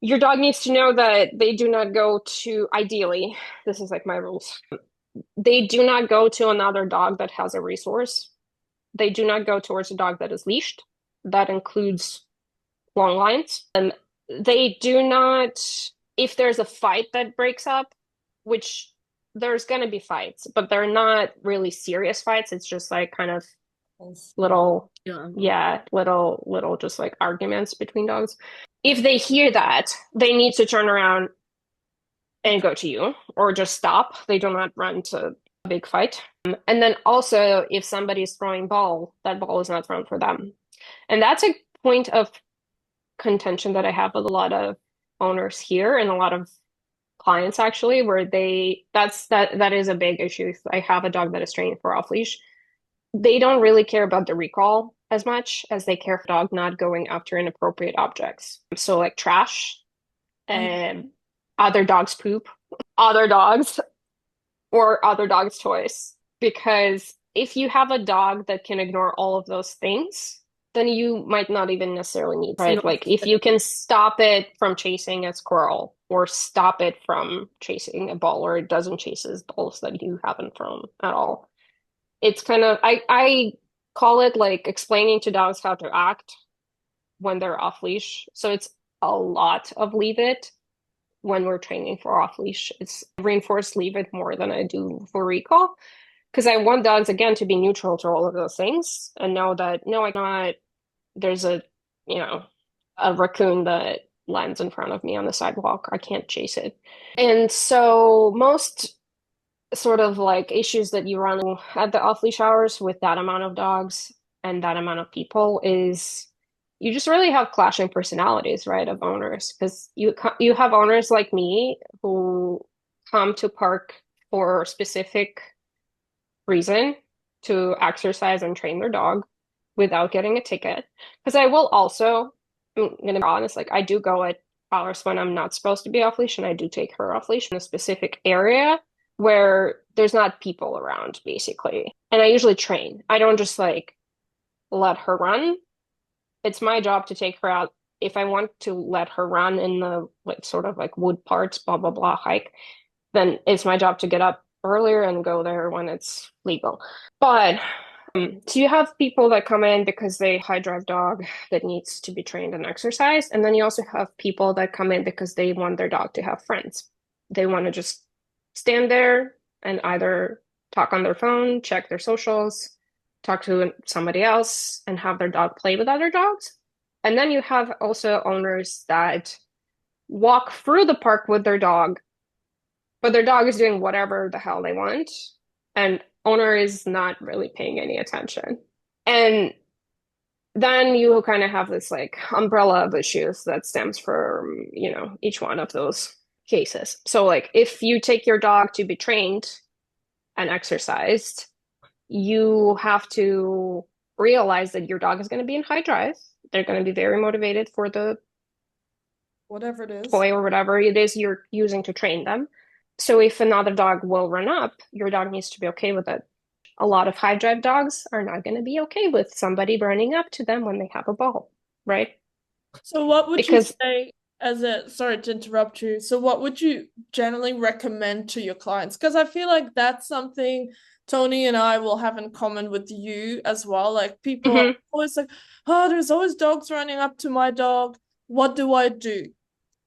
Your dog needs to know that they do not go to, ideally, this is like my rules. They do not go to another dog that has a resource. They do not go towards a dog that is leashed. That includes long lines. And they do not, if there's a fight that breaks up, which there's going to be fights, but they're not really serious fights. It's just like kind of little just like arguments between dogs. If they hear that, they need to turn around and go to you, or just stop. They do not run to a big fight. And then also, if somebody is throwing ball, that ball is not thrown for them. And that's a point of contention that I have with a lot of owners here and a lot of clients actually, where that is a big issue. If I have a dog that is trained for off leash, they don't really care about the recall as much as they care for dog not going after inappropriate objects. So like trash and other dogs' poop, other dogs, or other dogs' toys. Because if you have a dog that can ignore all of those things, then you might not even necessarily need, right? Like if you can stop it from chasing a squirrel, or stop it from chasing a ball, or it doesn't chase balls that you haven't thrown at all. It's kind of, I call it like explaining to dogs how to act when they're off leash. So it's a lot of leave it when we're training for off leash. It's reinforced leave it more than I do for recall, because I want dogs again to be neutral to all of those things and know that no, I cannot. There's a raccoon that lands in front of me on the sidewalk. I can't chase it. And so most sort of like issues that you run at the off-leash hours with that amount of dogs and that amount of people is you just really have clashing personalities, right, of owners. Because you have owners like me who come to park for a specific reason to exercise and train their dog without getting a ticket. Because I will also, I'm gonna be honest, like I do go at hours when I'm not supposed to be off leash, and I do take her off leash in a specific area where there's not people around, basically. And I usually train. I don't just like let her run. It's my job to take her out. If I want to let her run in the like sort of like wood parts, blah blah blah hike, then it's my job to get up earlier and go there when it's legal. But so you have people that come in because they high drive dog that needs to be trained and exercised, and then you also have people that come in because they want their dog to have friends. They want to just stand there and either talk on their phone, check their socials, talk to somebody else, and have their dog play with other dogs. And then you have also owners that walk through the park with their dog, but their dog is doing whatever the hell they want, and owner is not really paying any attention. And then you kind of have this like umbrella of issues that stems from, each one of those cases. So like if you take your dog to be trained and exercised, you have to realize that your dog is going to be in high drive. They're going to be very motivated for the Whatever it is. toy or whatever it is you're using to train them. So if another dog will run up, your dog needs to be okay with it. A lot of high drive dogs are not going to be okay with somebody running up to them when they have a ball, right? So what would you Because say sorry to interrupt you. So what would you generally recommend to your clients? Because I feel like that's something Tony and I will have in common with you as well. Like people are Mhm. always like, oh, there's always dogs running up to my dog. What do I do?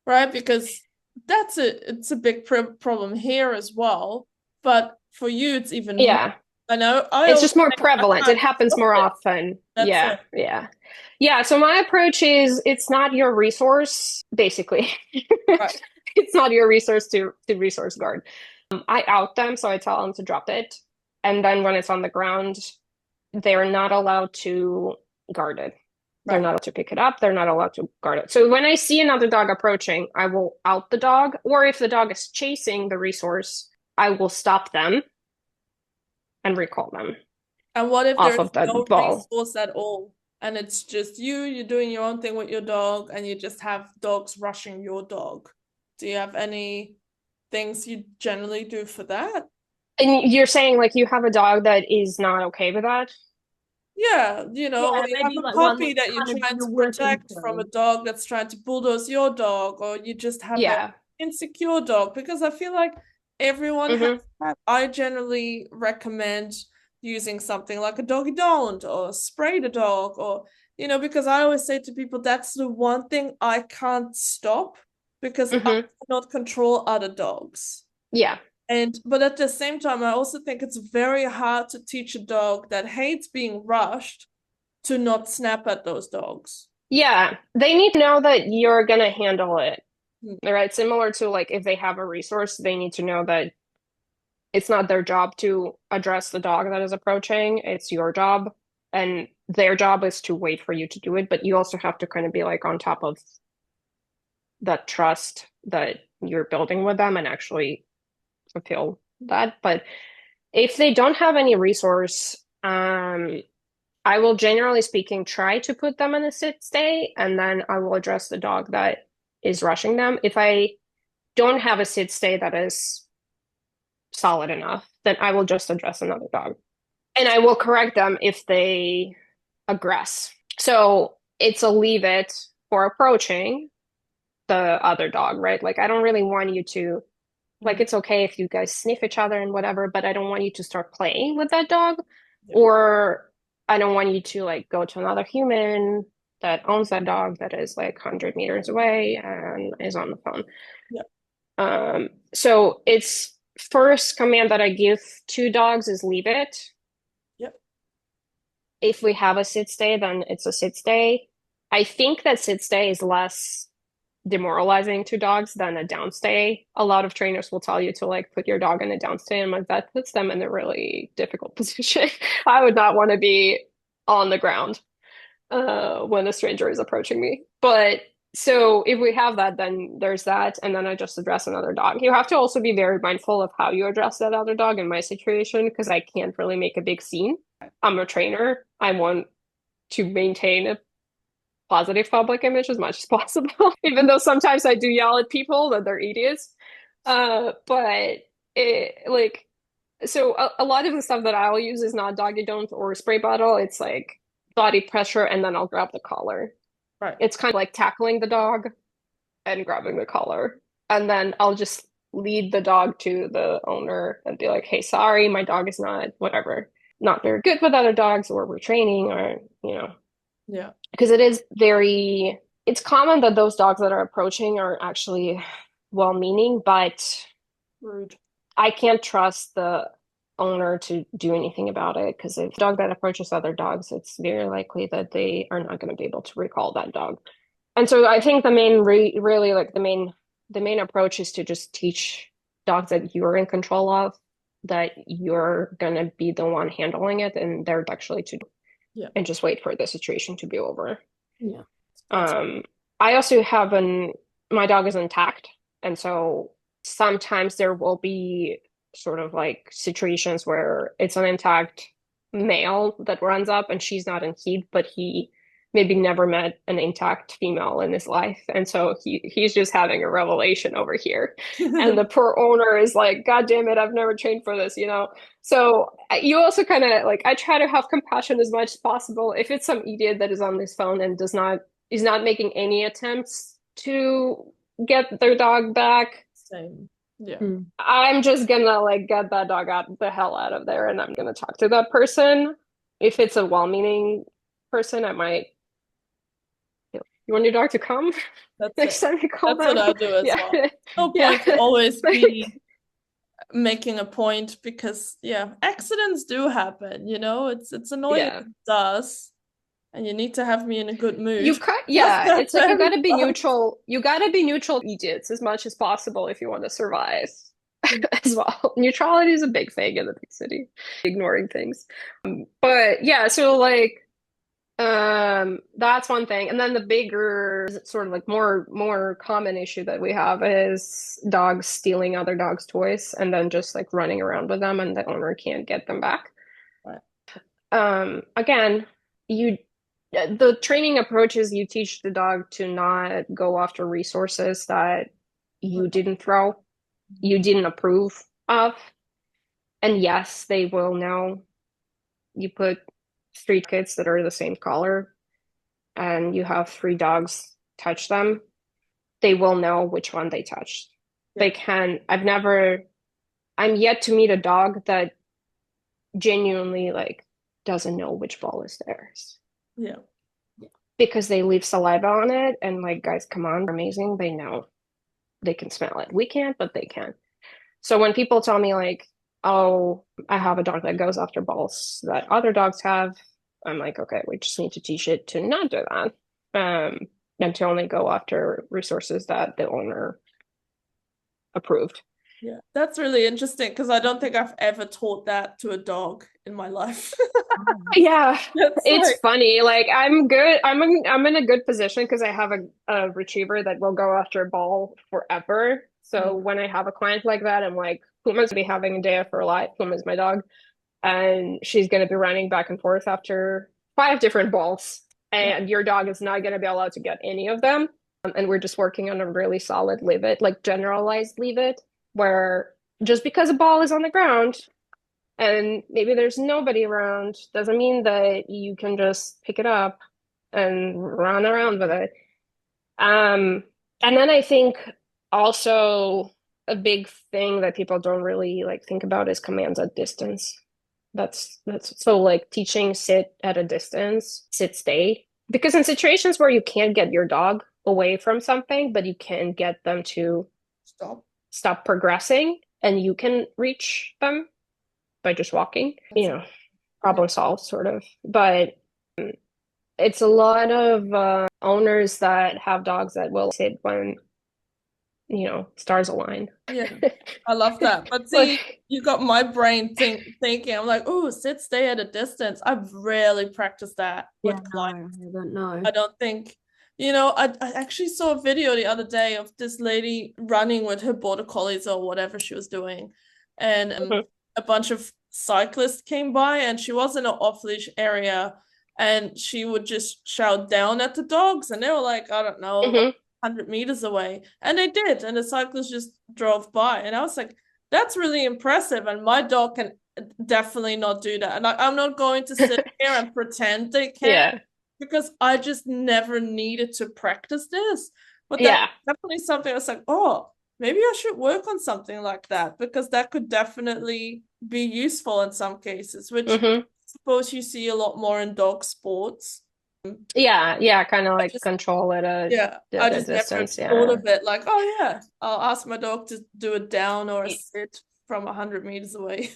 Right? Because it's a big problem here as well. But for you, it's even more. Yeah, I know. I it's always just more think I prevalent. It can't happens stop more it. often. That's Yeah, it. yeah. Yeah, so my approach is it's not your resource, basically. Right. It's not your resource to resource guard. I out them, so I tell them to drop it. And then when it's on the ground, they're not allowed to guard it. They're Right. not allowed to pick it up. They're not allowed to guard it. So when I see another dog approaching, I will out the dog. Or if the dog is chasing the resource, I will stop them and recall them And what if off there's of that no ball. resource at all? And it's just you're doing your own thing with your dog, and you just have dogs rushing your dog. Do you have any things you generally do for that? And you're saying like you have a dog that is not okay with that? Yeah, Yeah, or you have maybe a like one puppy that's that you're kind of trying you're to working protect from a through. dog that's trying to bulldoze your dog, or you just have an Yeah. insecure dog. Because I feel like everyone has Hmm. that. I generally recommend using something like a doggy don't or spray the dog, or because I always say to people that's the one thing I can't stop because I Hmm. cannot control other dogs. Yeah. But at the same time, I also think it's very hard to teach a dog that hates being rushed to not snap at those dogs. Yeah. They need to know that you're gonna handle it. Hmm. Right? Similar to like if they have a resource, they need to know that it's not their job to address the dog that is approaching. It's your job. And their job is to wait for you to do it. But you also have to kind of be like on top of that trust that you're building with them and actually fulfill that. But if they don't have any resource, I will generally speaking try to put them in a sit stay, and then I will address the dog that is rushing them. If I don't have a sit stay that is solid enough, then I will just address another dog. And I will correct them if they aggress. So it's a leave it for approaching the other dog, right? Like I don't really want you to like Hmm. it's okay if you guys sniff each other and whatever, but I don't want you to start playing with that dog, Yeah. or I don't want you to like go to another human that owns that dog that is like 100 meters away and is on the phone. Yeah. So it's first command that I give to dogs is leave it. Yep. If we have a sit stay, then it's a sit stay. I think that sit stay is less demoralizing to dogs than a downstay. A lot of trainers will tell you to like put your dog in a downstay, and like that puts them in a really difficult position. I would not want to be on the ground when a stranger is approaching me. But so if we have that, then there's that, and then I just address another dog. You have to also be very mindful of how you address that other dog in my situation, because I can't really make a big scene. I'm a trainer. I want to maintain a positive public image as much as possible, even though sometimes I do yell at people that they're idiots. But it like so a lot of the stuff that I'll use is not doggy don't or spray bottle. It's like body pressure, and then I'll grab the collar. Right. It's kind of like tackling the dog and grabbing the collar. And then I'll just lead the dog to the owner and be like, hey, sorry, my dog is not very good with other dogs, or we're training, or, Yeah. because it's common that those dogs that are approaching are actually well-meaning, but Rude. I can't trust the owner to do anything about it, because if a dog that approaches other dogs, it's very likely that they are not going to be able to recall that dog. And so I think the main approach is to just teach dogs that you're in control of, that you're going to be the one handling it, and they're actually to and just wait for the situation to be over. Yeah. I also have my dog is intact, and so sometimes there will be sort of like situations where it's an intact male that runs up and she's not in heat, but he maybe never met an intact female in his life. And so he's just having a revelation over here. And the poor owner is like, God damn it, I've never trained for this, So you also kind of like, I try to have compassion as much as possible. If it's some idiot that is on this phone and is not making any attempts to get their dog back. Same. Yeah. I'm just gonna like get that dog the hell out of there, and I'm gonna talk to that person. If it's a well-meaning person, I might. You want your dog to come? That's next time you call That's them. what I do as well. No point to always be making a point, because accidents do happen. It's annoying. It does. And you need to have me in a good mood. It's like you gotta be neutral. You gotta be neutral idiots as much as possible if you want to survive as well. Neutrality is a big thing in the big city, ignoring things. But yeah, so like that's one thing. And then the bigger sort of like more common issue that we have is dogs stealing other dogs' toys and then just like running around with them, and the owner can't get them back. Right. Again, the training approach is you teach the dog to not go after resources that you didn't throw, you didn't approve of. And yes, they will know. You put 3 kids that are the same color and you have 3 dogs touch them, they will know which one they touched. They can. I'm yet to meet a dog that genuinely like doesn't know which ball is theirs. Yeah. Because they leave saliva on it, and like, guys, come on, they're amazing. They know, they can smell it. We can't, but they can. So when people tell me like, oh, I have a dog that goes after balls that other dogs have, I'm like, okay, we just need to teach it to not do that. And to only go after resources that the owner approved. Yeah, that's really interesting, because I don't think I've ever taught that to a dog in my life. Yeah, it's funny. Like, I'm good. I'm in a good position because I have a retriever that will go after a ball forever. So when I have a client like that, I'm like, Puma's gonna be having a day of her life. Puma's my dog, and she's gonna be running back and forth after 5 different balls, and your dog is not gonna be allowed to get any of them. And we're just working on a really solid leave it, like generalized leave it, where just because a ball is on the ground and maybe there's nobody around doesn't mean that you can just pick it up and run around with it. And then I think also a big thing that people don't really like think about is commands at distance. That's so like teaching sit at a distance, sit, stay. Because in situations where you can't get your dog away from something, but you can get them to stop progressing, and you can reach them by just walking, problem solved sort of. But It's a lot of owners that have dogs that will sit when, stars align. Yeah, I love that. But see, Like, you got my brain thinking. I'm like, oh, sit, stay at a distance. I've rarely practiced that Yeah, with no, I clients. don't know. I don't think, I actually saw a video the other day of this lady running with her border collies or whatever she was doing. And mhm, a bunch of cyclists came by and she was in an off-leash area and she would just shout down at the dogs and they were like, I don't know, like mhm. 100 meters away. And they did. And the cyclists just drove by. And I was like, that's really impressive. And my dog can definitely not do that. And I'm not going to sit here and pretend they can Yeah. because I just never needed to practice this. But that's Yeah. definitely something I was like, oh, maybe I should work on something like that because that could definitely be useful in some cases, which I Hmm. suppose you see a lot more in dog sports. Yeah. Yeah. Kind of I like just, control at yeah, I a just never distance. thought Yeah. of it like, oh yeah, I'll ask my dog to do a down or a sit from 100 meters away.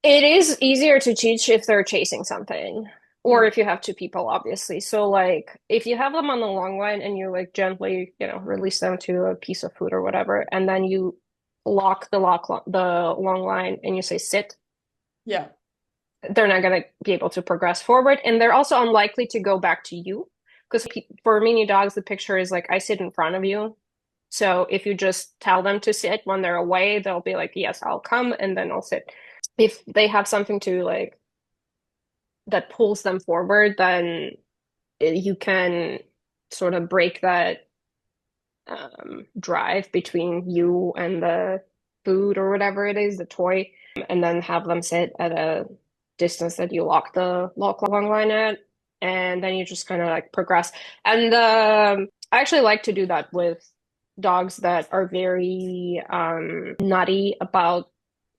It is easier to teach if they're chasing something, or Mm, if you have two people, obviously. So, like, if you have them on the long line and you like gently, release them to a piece of food or whatever, and then you the long line and you say sit, yeah, they're not going to be able to progress forward, and they're also unlikely to go back to you. Because for mini dogs, the picture is like I sit in front of you. So if you just tell them to sit when they're away, they'll be like, yes, I'll come, and then I'll sit. If they have something to like that pulls them forward, then you can sort of break that drive between you and the food or whatever it is, the toy, and then have them sit at a distance that you lock long line at, and then you just kind of like progress. And I actually like to do that with dogs that are very nutty about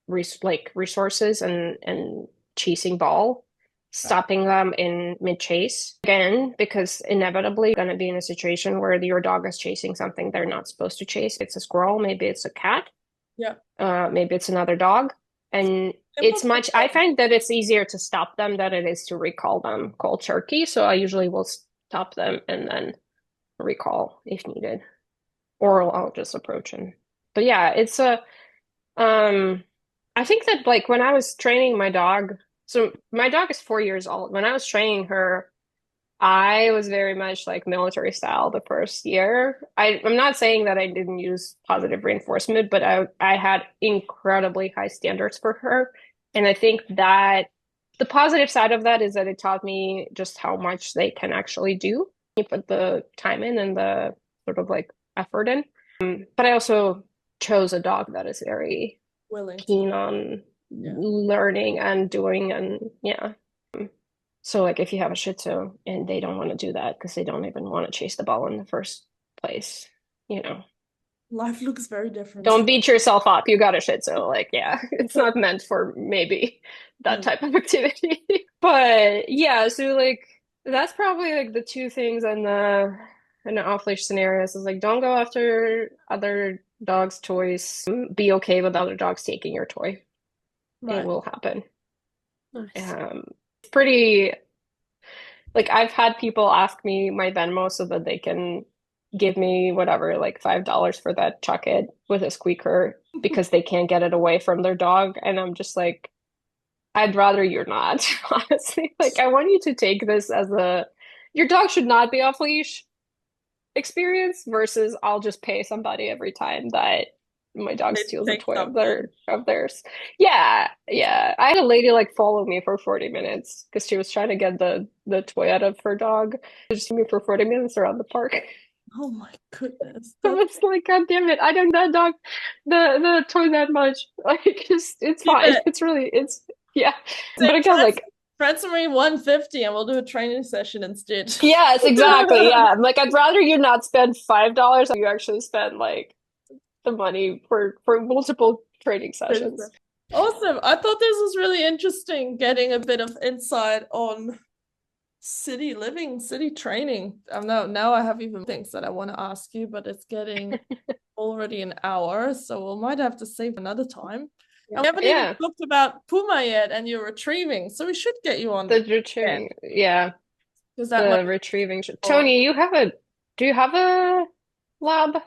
resources and chasing ball, right. stopping them in mid chase again, because inevitably you're going to be in a situation where your dog is chasing something they're not supposed to chase. It's a squirrel, maybe it's a cat, Yeah. maybe it's another dog. And Simple I thing. find that it's easier to stop them than it is to recall them cold turkey. So I usually will stop them and then recall if needed, or I'll just approach and, but yeah, it's a, um, I think that like when I was training my dog, so my dog is 4 years old. When I was training her, I was very much like military style the first year. I'm not saying that I didn't use positive reinforcement, but I had incredibly high standards for her. And I think that the positive side of that is that it taught me just how much they can actually do. You put the time in and the sort of like effort in. But I also chose a dog that is very Willing to. keen on Yeah. learning and doing, and yeah. So like if you have a Shih Tzu and they don't want to do that because they don't even want to chase the ball in the first place, you know, Life looks very different. don't beat yourself up. You got a Shih Tzu. Like, yeah, it's not meant for maybe that Mm. type of activity. But yeah, so like that's probably like the two things in the off-leash scenarios is like don't go after other dogs' toys. Be okay with other dogs taking your toy. It Right. will happen. Nice. It's pretty like I've had people ask me my Venmo so that they can give me whatever, like $5 for that chuck it with a squeaker because they can't get it away from their dog. And I'm just like, I'd rather you're not, honestly. Like I want you to take this as a your dog should not be off leash experience versus I'll just pay somebody every time that my dog They steals a take toy something. of theirs. Yeah, yeah. I had a lady like follow me for 40 minutes because she was trying to get the toy out of her dog. She just me for 40 minutes around the park. Oh my goodness. I was like, God damn it, I don't that dog the toy that much. Like just it's Keep fine. it. It's really it's yeah. Say, But again, like transfer me 150 and we'll do a training session instead. yes, exactly. Yeah. I'm like I'd rather you not spend $5 you actually spend like the money for multiple training sessions. Awesome. I thought this was really interesting getting a bit of insight on city living, city training. Now I have even things that I want to ask you, but it's getting already an hour, so we might have to save another time. And we haven't even Yeah. talked about Puma yet and your retrieving, so we should get you on The again. retrieving. Yeah. Because that might The retrieving. be Tony, do you have a lab?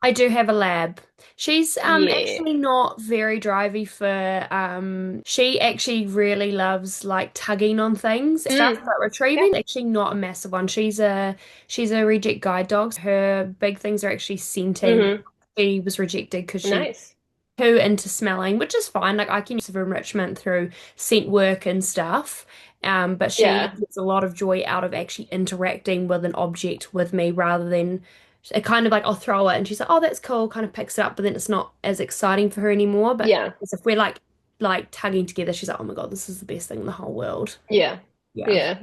I do have a lab. She's Yeah. actually not very drivey for she actually really loves like tugging on things and stuff, Mm. but Yeah. retrieving actually not a massive one. She's a reject guide dog. Her big things are actually scenting. Hmm. She was rejected because she's Nice. too into smelling, which is fine. Like I can use of enrichment through scent work and stuff. But she Yeah. gets a lot of joy out of actually interacting with an object with me rather than it kind of like I'll throw it and she's like, oh, that's cool, kind of picks it up, but then it's not as exciting for her anymore. But Yeah. if we're like tugging together, she's like, oh my God, this is the best thing in the whole world. Yeah. Yeah. Yeah.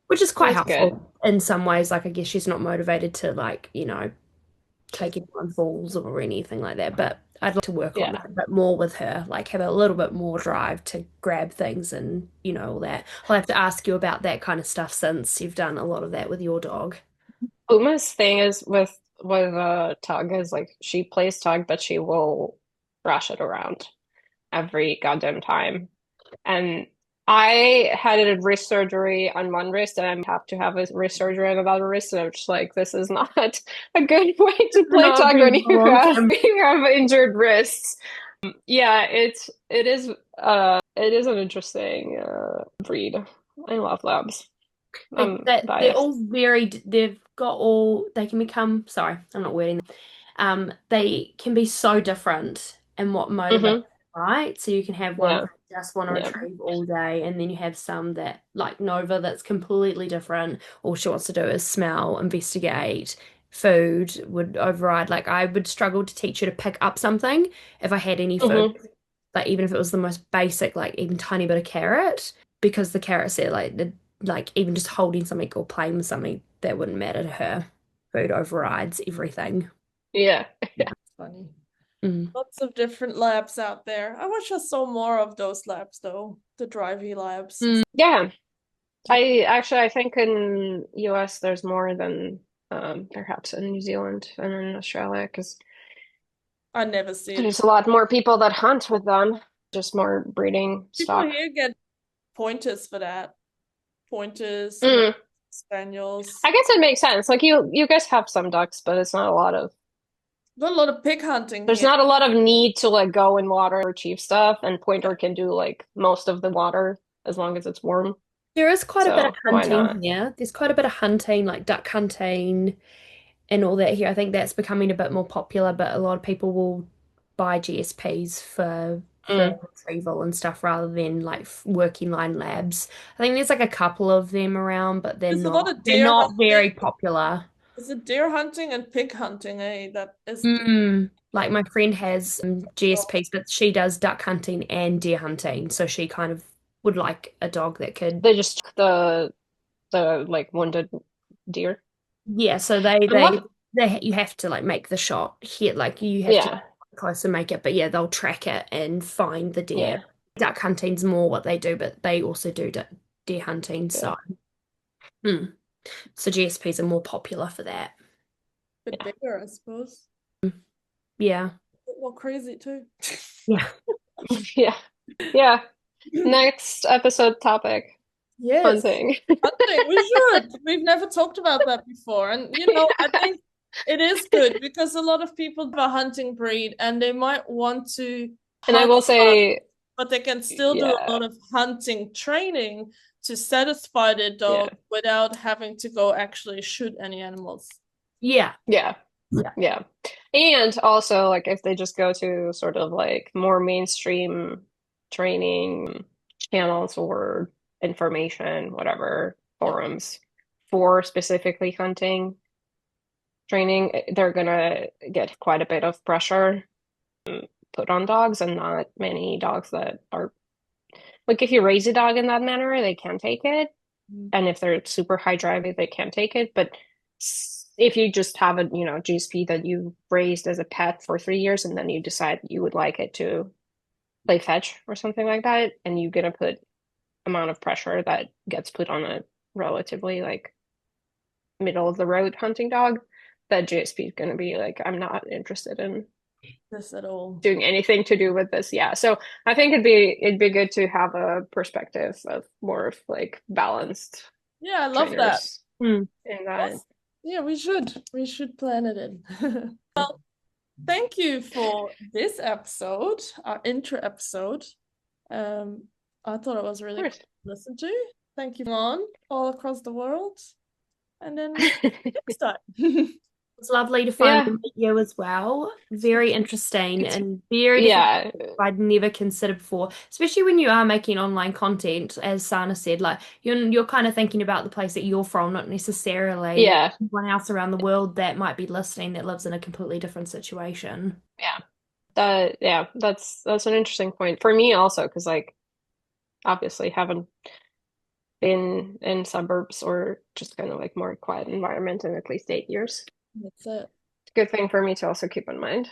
Which is quite That's good. helpful in some ways. Like I guess she's not motivated to like, take anyone's balls or anything like that. But I'd like to work on Yeah. that a bit more with her, like have a little bit more drive to grab things and, all that. I'll have to ask you about that kind of stuff since you've done a lot of that with your dog. Uma's thing is with tug is like she plays tug, but she will rush it around every goddamn time. And I had a wrist surgery on one wrist, and I have to have a wrist surgery on another wrist. And I'm just like, this is not a good way to play Not tug being when long term. you have injured wrists. Yeah, it is an interesting breed. I love labs. I'm They're biased. all very, they can become, sorry, I'm not wording them. They can be so different in what motivates, Hmm. right? So you can have ones Yeah, that just want to yeah. retrieve all day, and then you have some that, like Nova, that's completely different. All she wants to do is smell, investigate, food would override. Like I would struggle to teach her to pick up something if I had any food, Hmm. like even if it was the most basic, like even tiny bit of carrot, because the carrot's there, like even just holding something or playing with something that wouldn't matter to her. Food overrides everything. Yeah. Yeah. funny. Mm. Lots of different labs out there. I wish I saw more of those labs though, the drivey labs. Yeah. I think in US there's more than perhaps in New Zealand and in Australia because I never see it. there's a lot more people that hunt with them, just more breeding People stock. here get pointers for that. Pointers, Mm. spaniels. I guess it makes sense. Like you guys have some ducks, but it's not a lot of Not a lot of pig hunting there's here. not a lot of need to like go in water or achieve stuff, and Pointer can do like most of the water as long as it's warm. There is quite a bit of So why hunting not? here. There's quite a bit of hunting, like duck hunting and all that here. I think that's becoming a bit more popular, but a lot of people will buy GSPs for Mm. retrieval and stuff rather than like working line labs. I think there's like a couple of them around, but they're There's a lot of they're deer not hunting. very popular. Is it deer hunting and pig hunting, eh? That is Like my friend has GSPs, but she does duck hunting and deer hunting, so she kind of would like a dog that could. They just the like wounded deer. Yeah, so And what? you have to like make the shot here, like you have to Yeah, close and make it, but yeah, they'll track it and find the deer. yeah, Duck hunting's more what they do, but they also do deer hunting, yeah, so hmm. So GSPs are more popular for that. bit yeah, bigger, I suppose. Yeah. A bit more crazy too. Yeah. yeah, yeah. Next episode topic, Yes, hunting. hunting. We should. We've never talked about that before, and I think it is good because a lot of people have a hunting breed and they might want to And I hunt, will say, but they can still do a yeah, lot of hunting training to satisfy their yeah, dog without having to go actually shoot any animals. Yeah. yeah, Yeah. yeah. And also, like, if they just go to sort of like more mainstream training channels or information, whatever, forums for specifically hunting training, they're gonna get quite a bit of pressure put on dogs, and not many dogs that are like if you raise a dog in that manner, they can take it. And if they're super high driving, they can take it. But if you just have a, GSP that you raised as a pet for 3 years and then you decide you would like it to play fetch or something like that, and you're gonna put amount of pressure that gets put on a relatively like middle of the road hunting dog, that GSP is gonna be like, I'm not interested in This at all. doing anything to do with this. Yeah. So I think it'd be good to have a perspective of more of like balanced Yeah, I love that. trainers. Mm. in that. Yes. Yeah, we should plan it in. Well, thank you for this episode, our intro episode. I thought it was Of really cool course. to listen to. Thank you, on all across the world. And then we'll see you next time. It's lovely to Yeah. finally meet you as well. Very interesting and very different Yeah. I'd never considered before, especially when you are making online content, as Sana said, like you're kind of thinking about the place that you're from, not necessarily Yeah. anyone else around the world that might be listening that lives in a completely different situation. Yeah. That's an interesting point for me also, because like obviously haven't been in suburbs or just kind of like more quiet environment in at least 8 years. That's it. It's a good thing for me to also keep in mind.